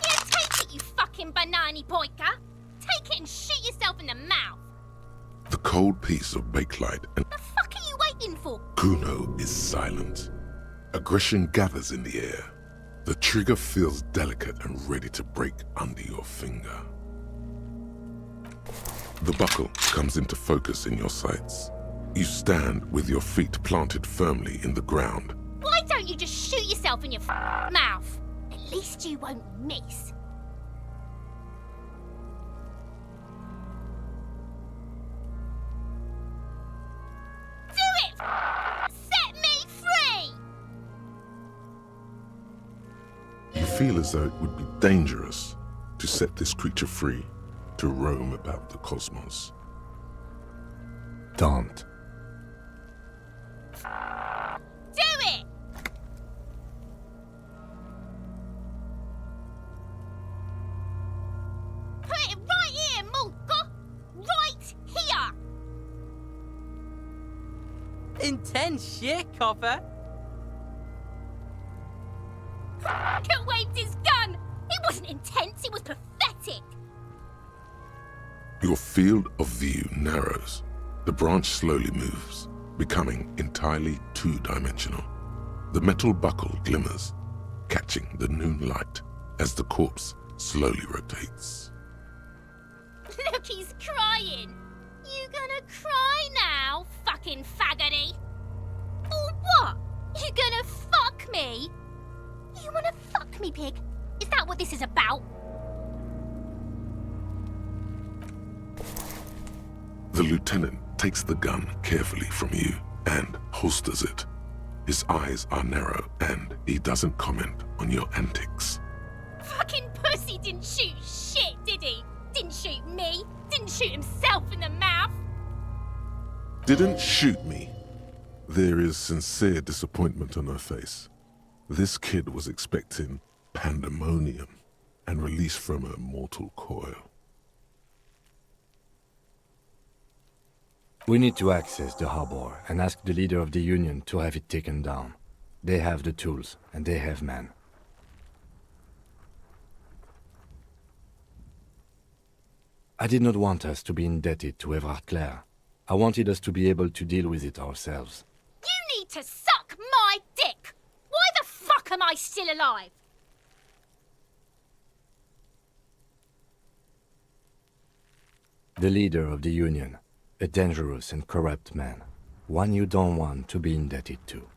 Yeah, take it, you fucking banana poika! Take it and shoot yourself in the mouth! The cold piece of bakelite and The fuck are you waiting for? Kuno is silent. Aggression gathers in the air. The trigger feels delicate and ready to break under your finger. The buckle comes into focus in your sights. You stand with your feet planted firmly in the ground. Why don't you just shoot yourself in your mouth? At least you won't miss. Do it! Set me free! You feel as though it would be dangerous to set this creature free. to roam about the cosmos. Don't. Do it! Put it right here, Monka! Right here! Intense shit, Copper. Kurt waved his gun! It wasn't intense, it was pathetic! Your field of view narrows. The branch slowly moves, becoming entirely two-dimensional. The metal buckle glimmers, catching the noon light as the corpse slowly rotates. Look, he's crying! You gonna cry now, fucking faggoty? Or what? You gonna fuck me? You wanna fuck me, pig? Is that what this is about? The lieutenant takes the gun carefully from you and holsters it. His eyes are narrow and he doesn't comment on your antics. Fucking pussy didn't shoot shit, did he? Didn't shoot me. Didn't shoot himself in the mouth. Didn't shoot me. There is sincere disappointment on her face. This kid was expecting pandemonium and release from her mortal coil. We need to access the harbor and ask the leader of the Union to have it taken down. They have the tools, and they have men. I did not want us to be indebted to Everard Clare. I wanted us to be able to deal with it ourselves. You need to suck my dick! Why the fuck am I still alive? The leader of the Union, a dangerous and corrupt man, one you don't want to be indebted to.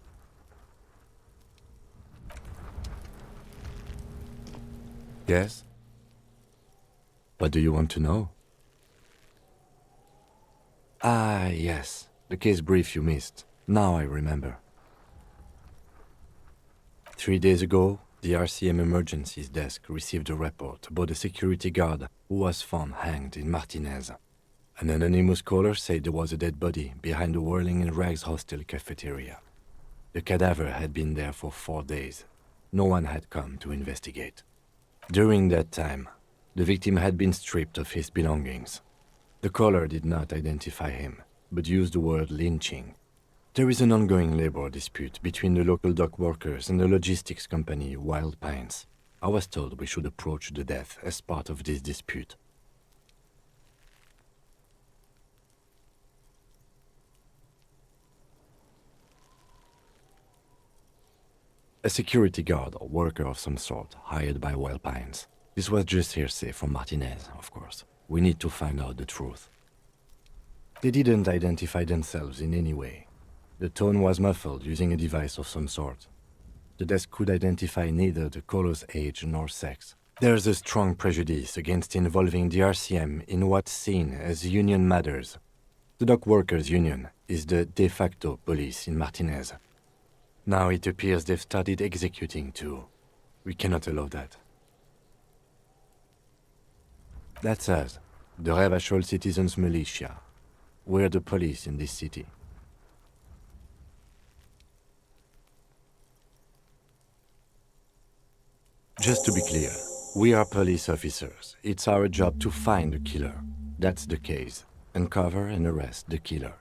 Yes? What do you want to know? Ah, yes, the case brief you missed. Now I remember. 3 days ago, the RCM Emergencies Desk received a report about a security guard who was found hanged in Martinez. An anonymous caller said there was a dead body behind the Whirling in Rags hostel cafeteria. The cadaver had been there for 4 days. No one had come to investigate. During that time, the victim had been stripped of his belongings. The caller did not identify him, but used the word lynching. There is an ongoing labor dispute between the local dock workers and the logistics company Wild Pines. I was told we should approach the death as part of this dispute. A security guard or worker of some sort, hired by Wild Pines. This was just hearsay from Martinez, of course. We need to find out the truth. They didn't identify themselves in any way. The tone was muffled using a device of some sort. The desk could identify neither the caller's age nor sex. There's a strong prejudice against involving the RCM in what's seen as union matters. The dock workers' union is the de facto police in Martinez. Now it appears they've started executing too. We cannot allow that. That's us, the Revachol Citizens Militia. We're the police in this city. Just to be clear, we are police officers. It's our job to find the killer. That's the case. Uncover and arrest the killer.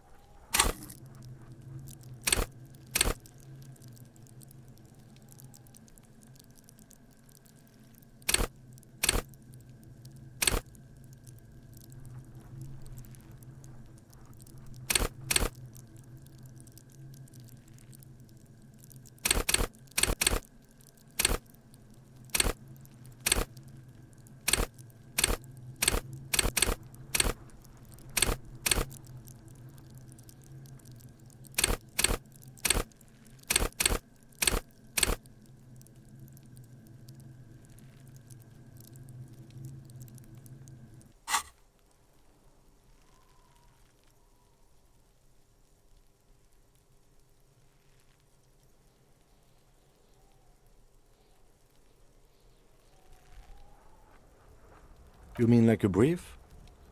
You mean like a brief?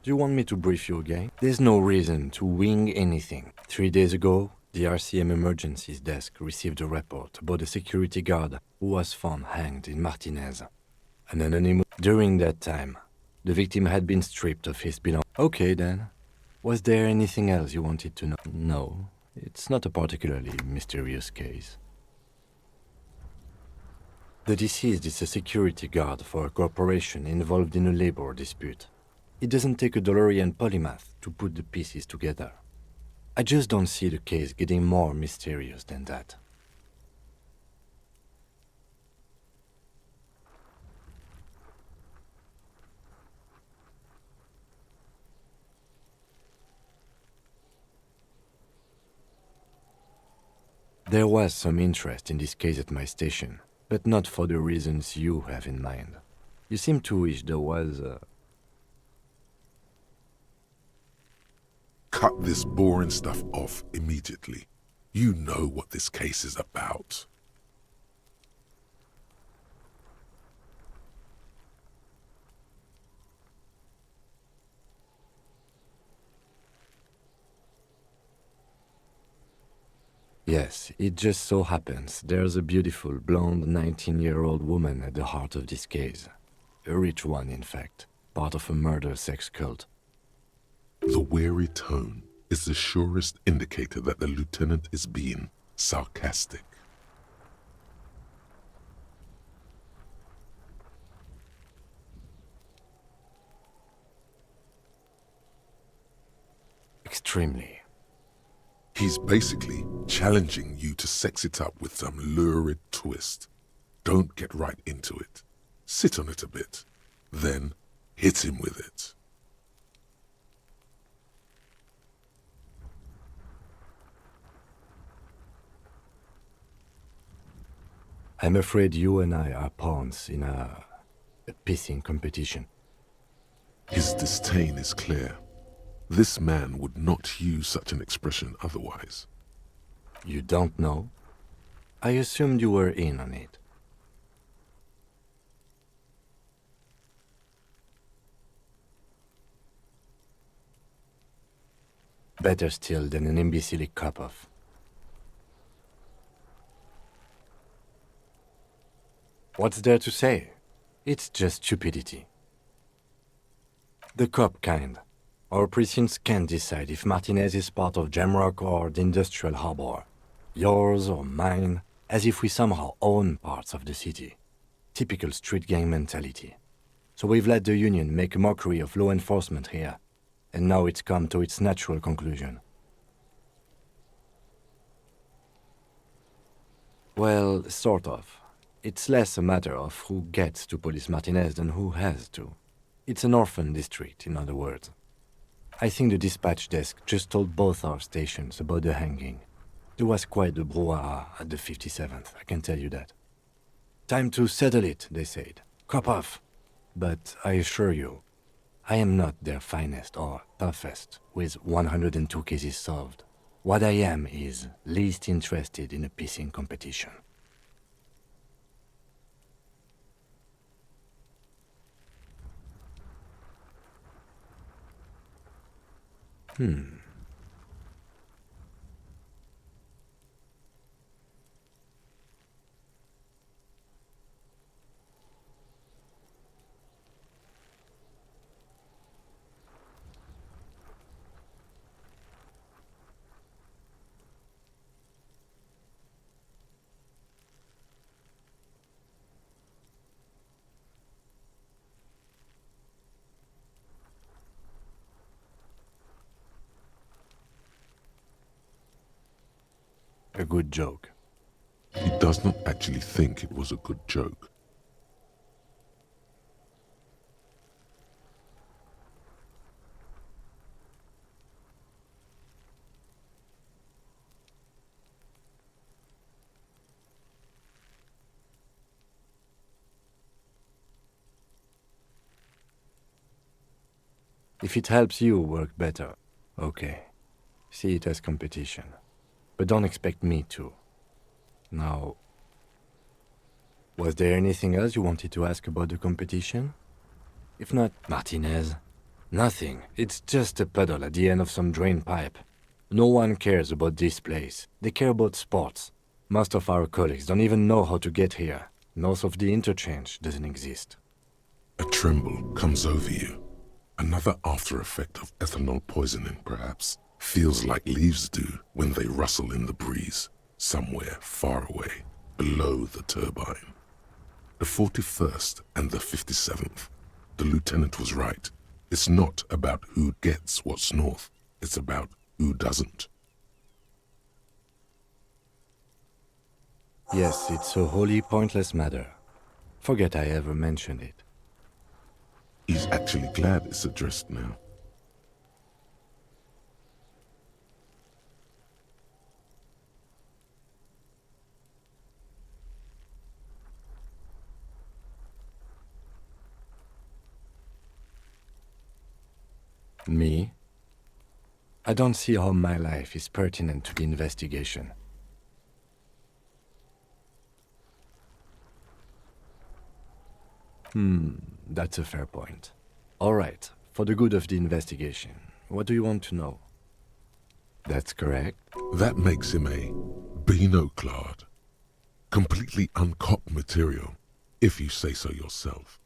Do you want me to brief you again? There's no reason to wing anything. 3 days ago, the RCM emergencies desk received a report about a security guard who was found hanged in Martinez. An anonymous. During that time, the victim had been stripped of his belongings. Okay then. Was there anything else you wanted to know? No, it's not a particularly mysterious case. The deceased is a security guard for a corporation involved in a labor dispute. It doesn't take a DeLorean polymath to put the pieces together. I just don't see the case getting more mysterious than that. There was some interest in this case at my station, but not for the reasons you have in mind. You seem to wish there was a... Cut this boring stuff off immediately. You know what this case is about. Yes, it just so happens there's a beautiful, blonde 19-year-old woman at the heart of this case. A rich one, in fact, part of a murder sex cult. The weary tone is the surest indicator that the lieutenant is being sarcastic. Extremely. He's basically challenging you to sex it up with some lurid twist. Don't get right into it. Sit on it a bit. Then hit him with it. I'm afraid you and I are pawns in a pissing competition. His disdain is clear. This man would not use such an expression otherwise. You don't know? I assumed you were in on it. Better still than an imbecile cop-off. What's there to say? It's just stupidity. The cop kind. Our precincts can't decide if Martinez is part of Jamrock or the Industrial Harbor. Yours or mine, as if we somehow own parts of the city. Typical street gang mentality. So we've let the Union make a mockery of law enforcement here, and now it's come to its natural conclusion. Well, sort of. It's less a matter of who gets to police Martinez than who has to. It's an orphan district, in other words. I think the dispatch desk just told both our stations about the hanging. There was quite the brouhaha at the 57th, I can tell you that. Time to settle it, they said. Cop off. But I assure you, I am not their finest or toughest with 102 cases solved. What I am is least interested in a pissing competition. A good joke. He does not actually think it was a good joke. If it helps you work better, okay. See it as competition. But don't expect me to. Now, was there anything else you wanted to ask about the competition? If not, Martinez, Nothing. It's just a puddle at the end of some drain pipe. No one cares about this place. They care about sports. Most of our colleagues don't even know how to get here. North of the interchange doesn't exist. A tremble comes over you. Another after effect of ethanol poisoning, perhaps. Feels like leaves do when they rustle in the breeze, somewhere far away, below the turbine. The 41st and the 57th. The lieutenant was right. It's not about who gets what's north. It's about who doesn't. Yes, it's a wholly pointless matter. Forget I ever mentioned it. He's actually glad it's addressed now. Me? I don't see how my life is pertinent to the investigation. That's a fair point. All right, for the good of the investigation, what do you want to know? That's correct. That makes him a Beano-clad. Completely uncopped material, if you say so yourself.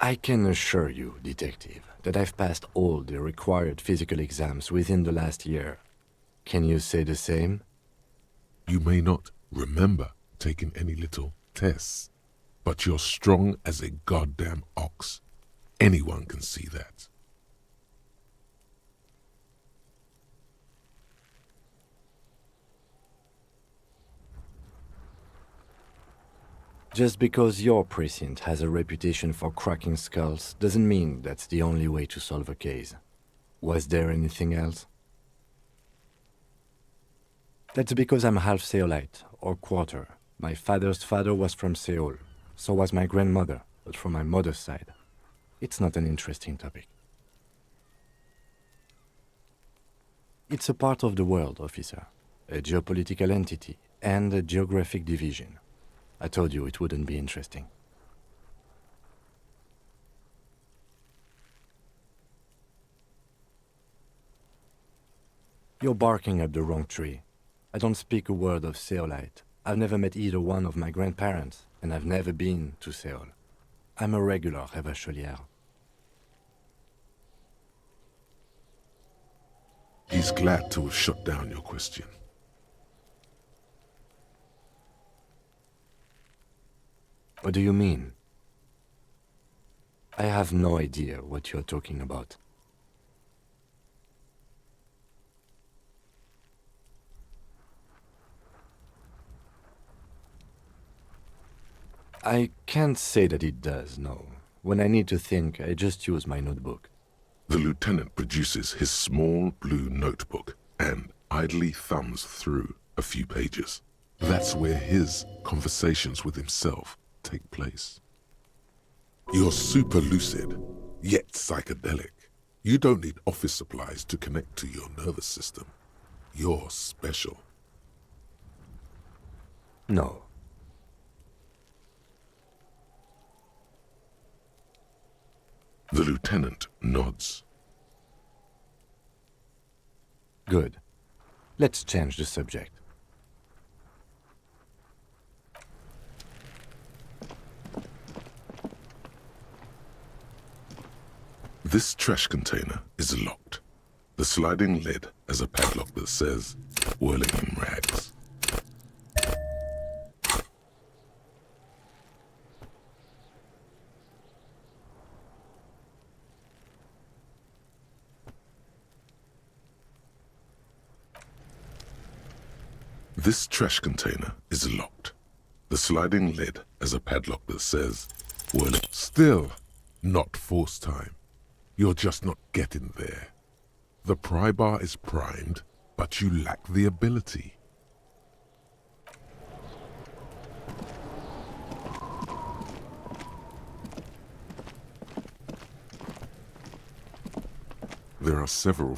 I can assure you, detective, that I've passed all the required physical exams within the last year. Can you say the same? You may not remember taking any little tests, but you're strong as a goddamn ox. Anyone can see that. Just because your precinct has a reputation for cracking skulls doesn't mean that's the only way to solve a case. Was there anything else? That's because I'm half Seolite, or quarter. My father's father was from Seoul. So was my grandmother, but from my mother's side. It's not an interesting topic. It's a part of the world, officer. A geopolitical entity and a geographic division. I told you it wouldn't be interesting. You're barking up the wrong tree. I don't speak a word of Seolite. I've never met either one of my grandparents, and I've never been to Seoul. I'm a regular Revacholière. He's glad to have shut down your question. What do you mean? I have no idea what you're talking about. I can't say that it does, no. When I need to think, I just use my notebook. The lieutenant produces his small blue notebook and idly thumbs through a few pages. That's where his conversations with himself take place. You're super lucid, yet psychedelic. You don't need office supplies to connect to your nervous system. You're special. No. The lieutenant nods. Good. Let's change the subject. This trash container is locked. The sliding lid has a padlock that says, "Whirling in rags." This trash container is locked. The sliding lid has a padlock that says, "Whirling." Still, not force time. You're just not getting there. The pry bar is primed, but you lack the ability. There are several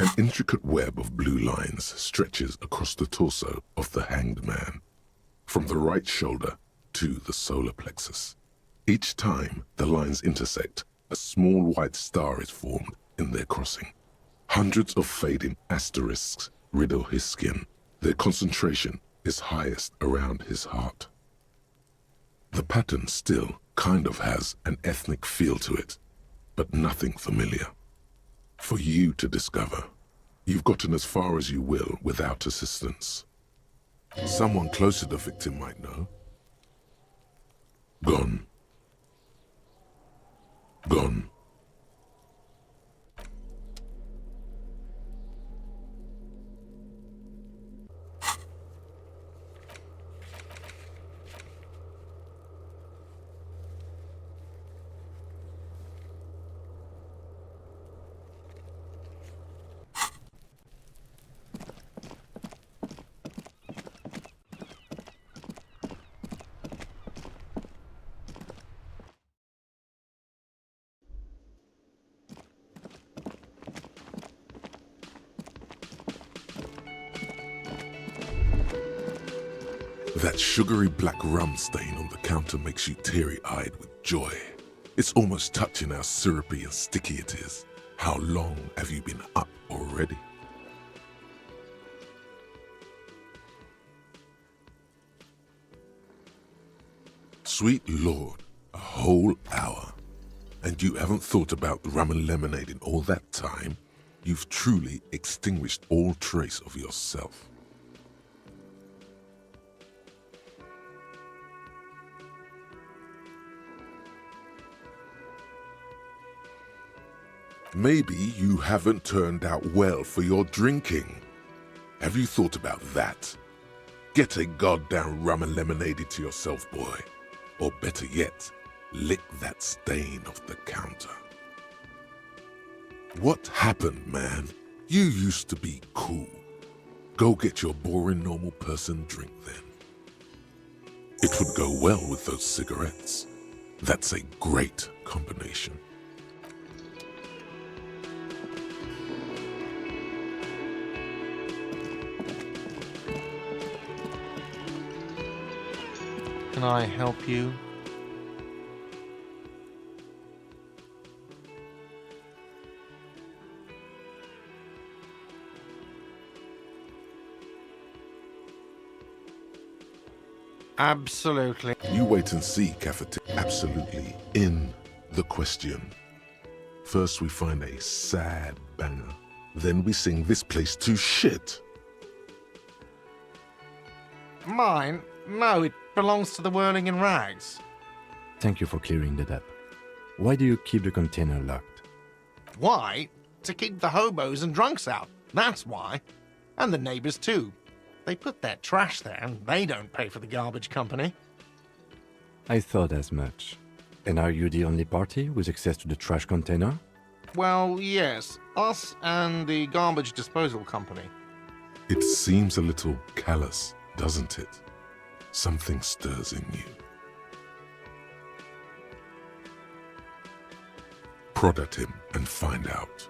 An intricate web of blue lines stretches across the torso of the hanged man, from the right shoulder to the solar plexus. Each time the lines intersect, a small white star is formed in their crossing. Hundreds of fading asterisks riddle his skin. Their concentration is highest around his heart. The pattern still kind of has an ethnic feel to it, but nothing familiar. For you to discover, you've gotten as far as you will without assistance. Someone close to the victim might know. Gone. Gone. That sugary black rum stain on the counter makes you teary-eyed with joy. It's almost touching how syrupy and sticky it is. How long have you been up already? Sweet Lord, a whole hour. And you haven't thought about rum and lemonade in all that time? You've truly extinguished all trace of yourself. Maybe you haven't turned out well for your drinking. Have you thought about that? Get a goddamn rum and lemonade to yourself, boy. Or better yet, lick that stain off the counter. What happened, man? You used to be cool. Go get your boring normal person drink then. It would go well with those cigarettes. That's a great combination. Can I help you? Absolutely. You wait and see, cafeteria. Absolutely in the question. First we find a sad banger. Then we sing this place to shit. Mine? No, it belongs to the Whirling in Rags. Thank you for clearing that up. Why do you keep the container locked? Why? To keep the hobos and drunks out. That's why. And the neighbors too. They put their trash there and they don't pay for the garbage company. I thought as much. And are you the only party with access to the trash container? Well, yes. Us and the garbage disposal company. It seems a little callous, doesn't it? Something stirs in you. Prod at him and find out.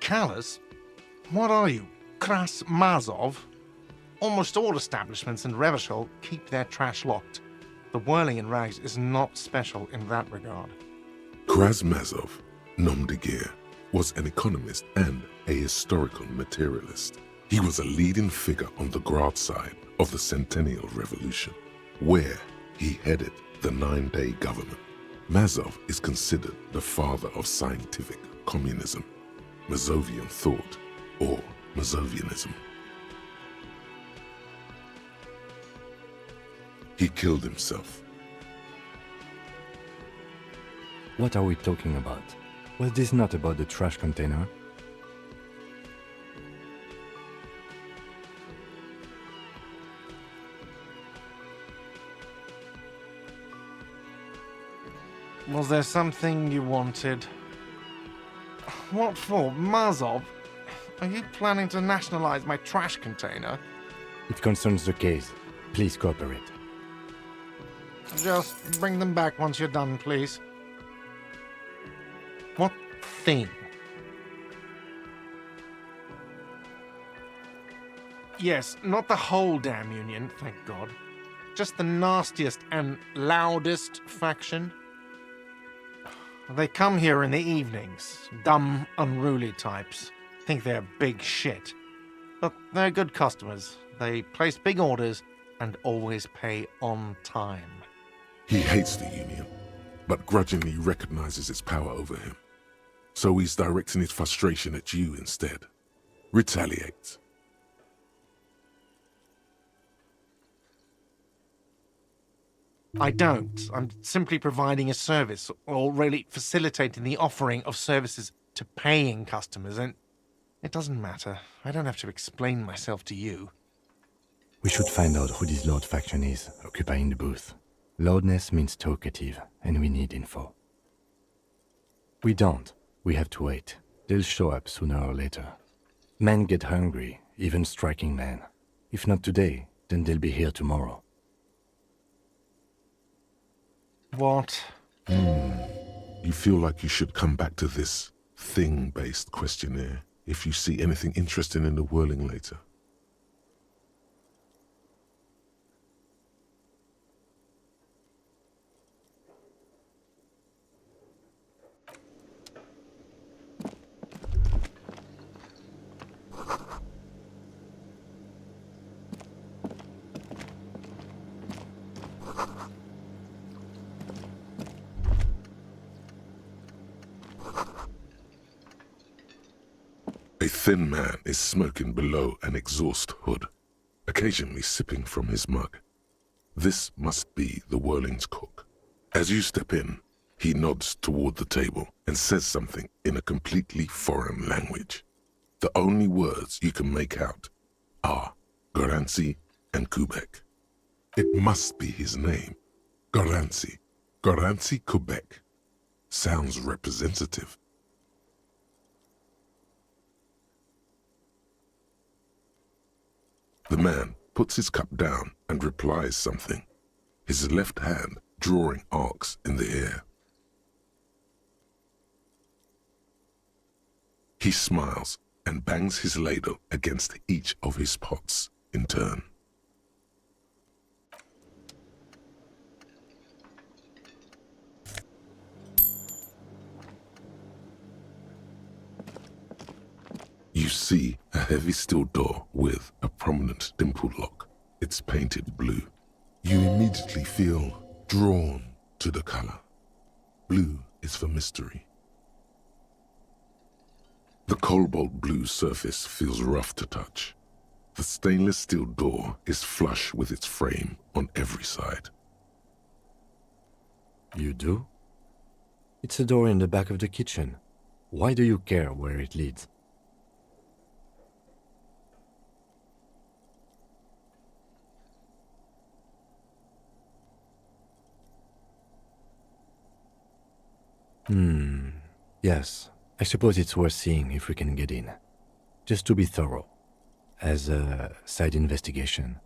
Callous? What are you, Kras Mazov? Almost all establishments in Revachol keep their trash locked. The Whirling in Rags is not special in that regard. Krasmazov, nom de guerre, was an economist and a historical materialist. He was a leading figure on the Graz side of the Centennial Revolution, where he headed the 9-day government. Mazov is considered the father of scientific communism, Mazovian thought, or Mazovianism. He killed himself. What are we talking about? Was this not about the trash container? Was there something you wanted? What for? Mazov? Are you planning to nationalize my trash container? It concerns the case. Please cooperate. Just bring them back once you're done, please. What thing? Yes, not the whole damn union, thank God. Just the nastiest and loudest faction. They come here in the evenings. Dumb, unruly types. Think they're big shit. But they're good customers. They place big orders and always pay on time. He hates the Union, but grudgingly recognizes its power over him. So he's directing his frustration at you instead. Retaliate. I don't. I'm simply providing a service, or really facilitating the offering of services to paying customers, and it doesn't matter. I don't have to explain myself to you. We should find out who this Lord faction is, occupying the booth. Loudness means talkative, and we need info. We don't. We have to wait. They'll show up sooner or later. Men get hungry, even striking men. If not today, then they'll be here tomorrow. What? You feel like you should come back to this thing-based questionnaire if you see anything interesting in the whirling later. A thin man is smoking below an exhaust hood, occasionally sipping from his mug. This must be the Whirling's cook. As you step in, he nods toward the table and says something in a completely foreign language. The only words you can make out are Goranci and Kubek. It must be his name. Goranci. Goranci Kubek. Sounds representative. The man puts his cup down and replies something, his left hand drawing arcs in the air. He smiles and bangs his ladle against each of his pots in turn. You see a heavy steel door with a prominent dimple lock. It's painted blue. You immediately feel drawn to the color. Blue is for mystery. The cobalt blue surface feels rough to touch. The stainless steel door is flush with its frame on every side. You do? It's a door in the back of the kitchen. Why do you care where it leads? Yes. I suppose it's worth seeing if we can get in. Just to be thorough. As a side investigation.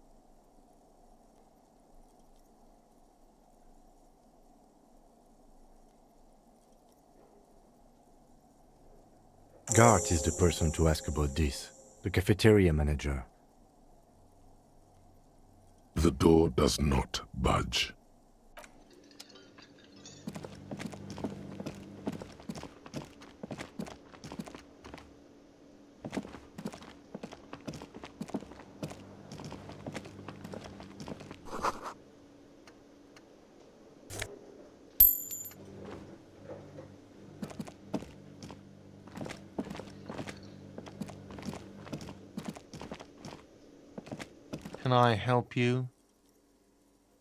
Gart is the person to ask about this. The cafeteria manager. The door does not budge. Can I help you?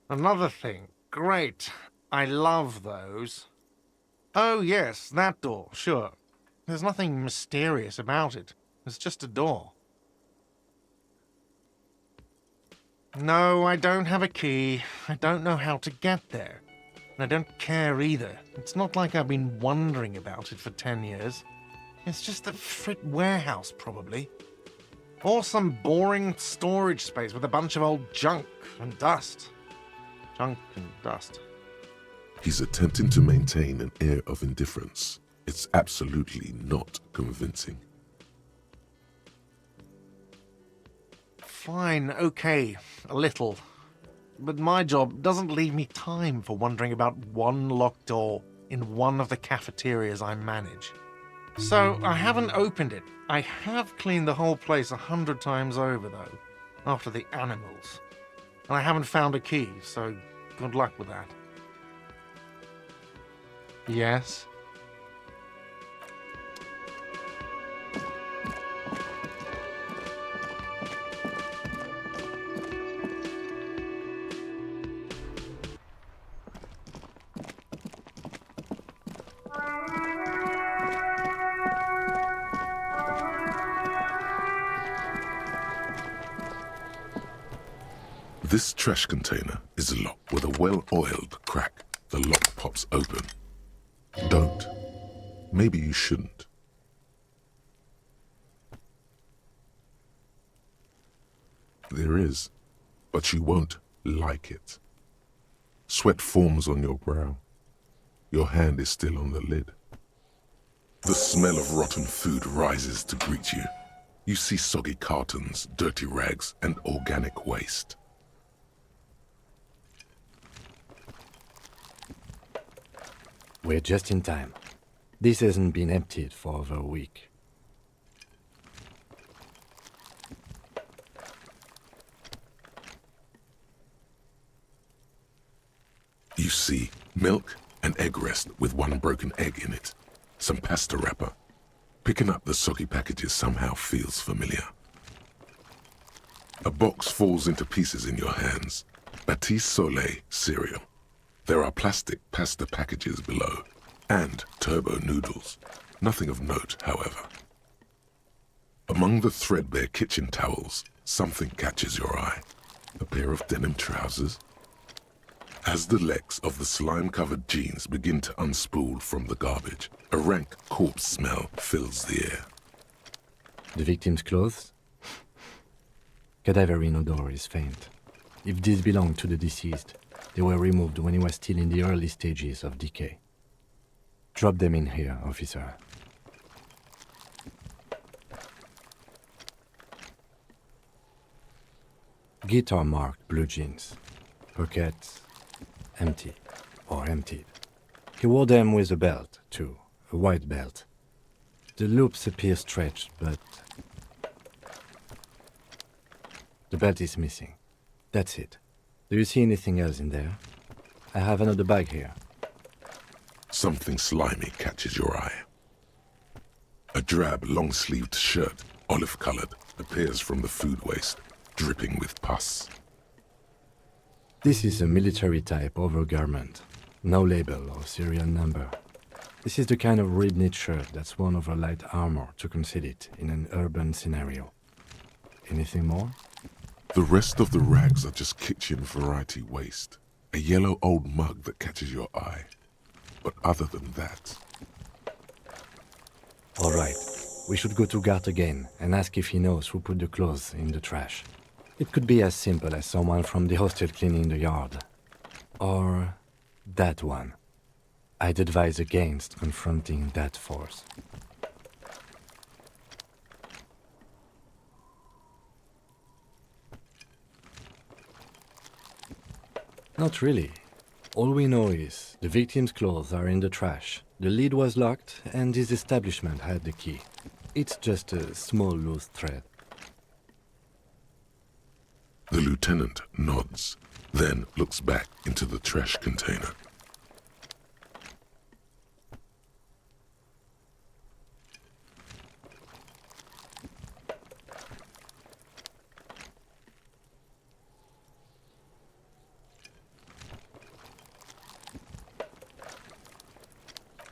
Another thing. Great. I love those. Oh, yes, that door, sure. There's nothing mysterious about it. It's just a door. No, I don't have a key. I don't know how to get there. And I don't care either. It's not like I've been wondering about it for 10 years. It's just a frit warehouse, probably. Or some boring storage space with a bunch of old junk and dust. junk and dust. He's attempting to maintain an air of indifference. It's absolutely not convincing. Fine, okay, a little. But my job doesn't leave me time for wondering about one locked door in one of the cafeterias I manage. So I haven't opened it. I have cleaned the whole place 100 times over, though, after the animals. And I haven't found a key, so good luck with that. Yes? This trash container is locked with a well-oiled crack. The lock pops open. Don't. Maybe you shouldn't. There is, but you won't like it. Sweat forms on your brow. Your hand is still on the lid. The smell of rotten food rises to greet you. You see soggy cartons, dirty rags, and organic waste. We're just in time. This hasn't been emptied for over a week. You see milk and egg rest with one broken egg in it. Some pasta wrapper. Picking up the soggy packages somehow feels familiar. A box falls into pieces in your hands. Batiste Soleil cereal. There are plastic pasta packages below, and turbo noodles. Nothing of note, however. Among the threadbare kitchen towels, something catches your eye. A pair of denim trousers. As the legs of the slime-covered jeans begin to unspool from the garbage, a rank corpse smell fills the air. The victim's clothes? Cadaverine odor is faint. If these belong to the deceased, they were removed when he was still in the early stages of decay. Drop them in here, officer. Guitar-marked blue jeans. Pockets empty or emptied. He wore them with a belt, too, a white belt. The loops appear stretched, but the belt is missing. That's it. Do you see anything else in there? I have another bag here. Something slimy catches your eye. A drab, long-sleeved shirt, olive-colored, appears from the food waste, dripping with pus. This is a military-type overgarment. No label or serial number. This is the kind of red-knit shirt that's worn over light armor to conceal it in an urban scenario. Anything more? The rest of the rags are just kitchen variety waste. A yellow old mug that catches your eye. But other than that... All right. We should go to Gart again and ask if he knows who put the clothes in the trash. It could be as simple as someone from the hostel cleaning the yard. Or that one. I'd advise against confronting that force. Not really. All we know is the victim's clothes are in the trash, the lid was locked, and his establishment had the key. It's just a small loose thread. The lieutenant nods, then looks back into the trash container.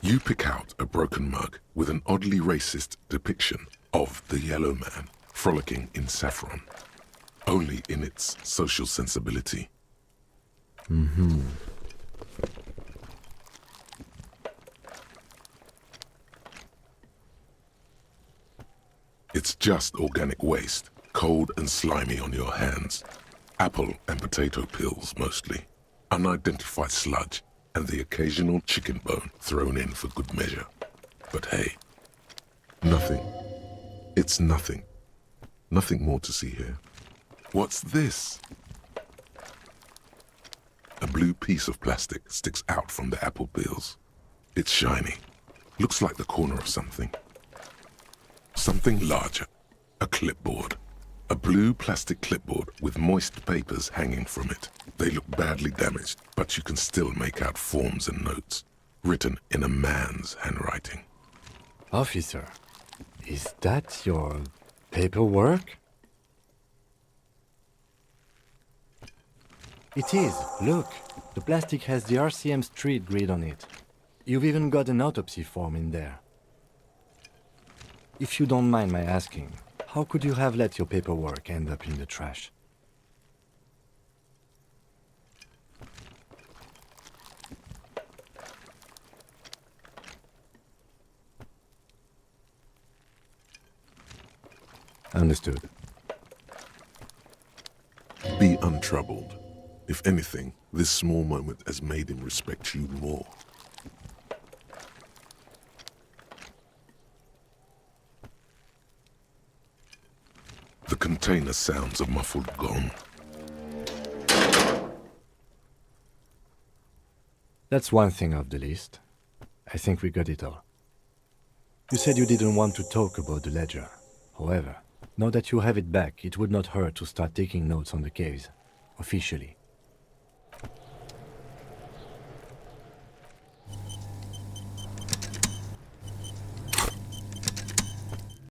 You pick out a broken mug with an oddly racist depiction of the yellow man frolicking in saffron, only in its social sensibility. It's just organic waste, cold and slimy on your hands. Apple and potato peels, mostly. unidentified sludge, and the occasional chicken bone thrown in for good measure. But hey, nothing. It's nothing. Nothing more to see here. What's this? A blue piece of plastic sticks out from the apple peels. It's shiny. Looks like the corner of something. Something larger. A clipboard. A blue plastic clipboard with moist papers hanging from it. They look badly damaged, but you can still make out forms and notes, written in a man's handwriting. Officer, is that your paperwork? It is. Look, the plastic has the RCM street grid on it. You've even got an autopsy form in there. If you don't mind my asking, how could you have let your paperwork end up in the trash? Understood. Be untroubled. If anything, this small moment has made him respect you more. The container sounds a muffled gong. That's one thing off the list. I think we got it all. You said you didn't want to talk about the ledger. However, now that you have it back, it would not hurt to start taking notes on the case, officially.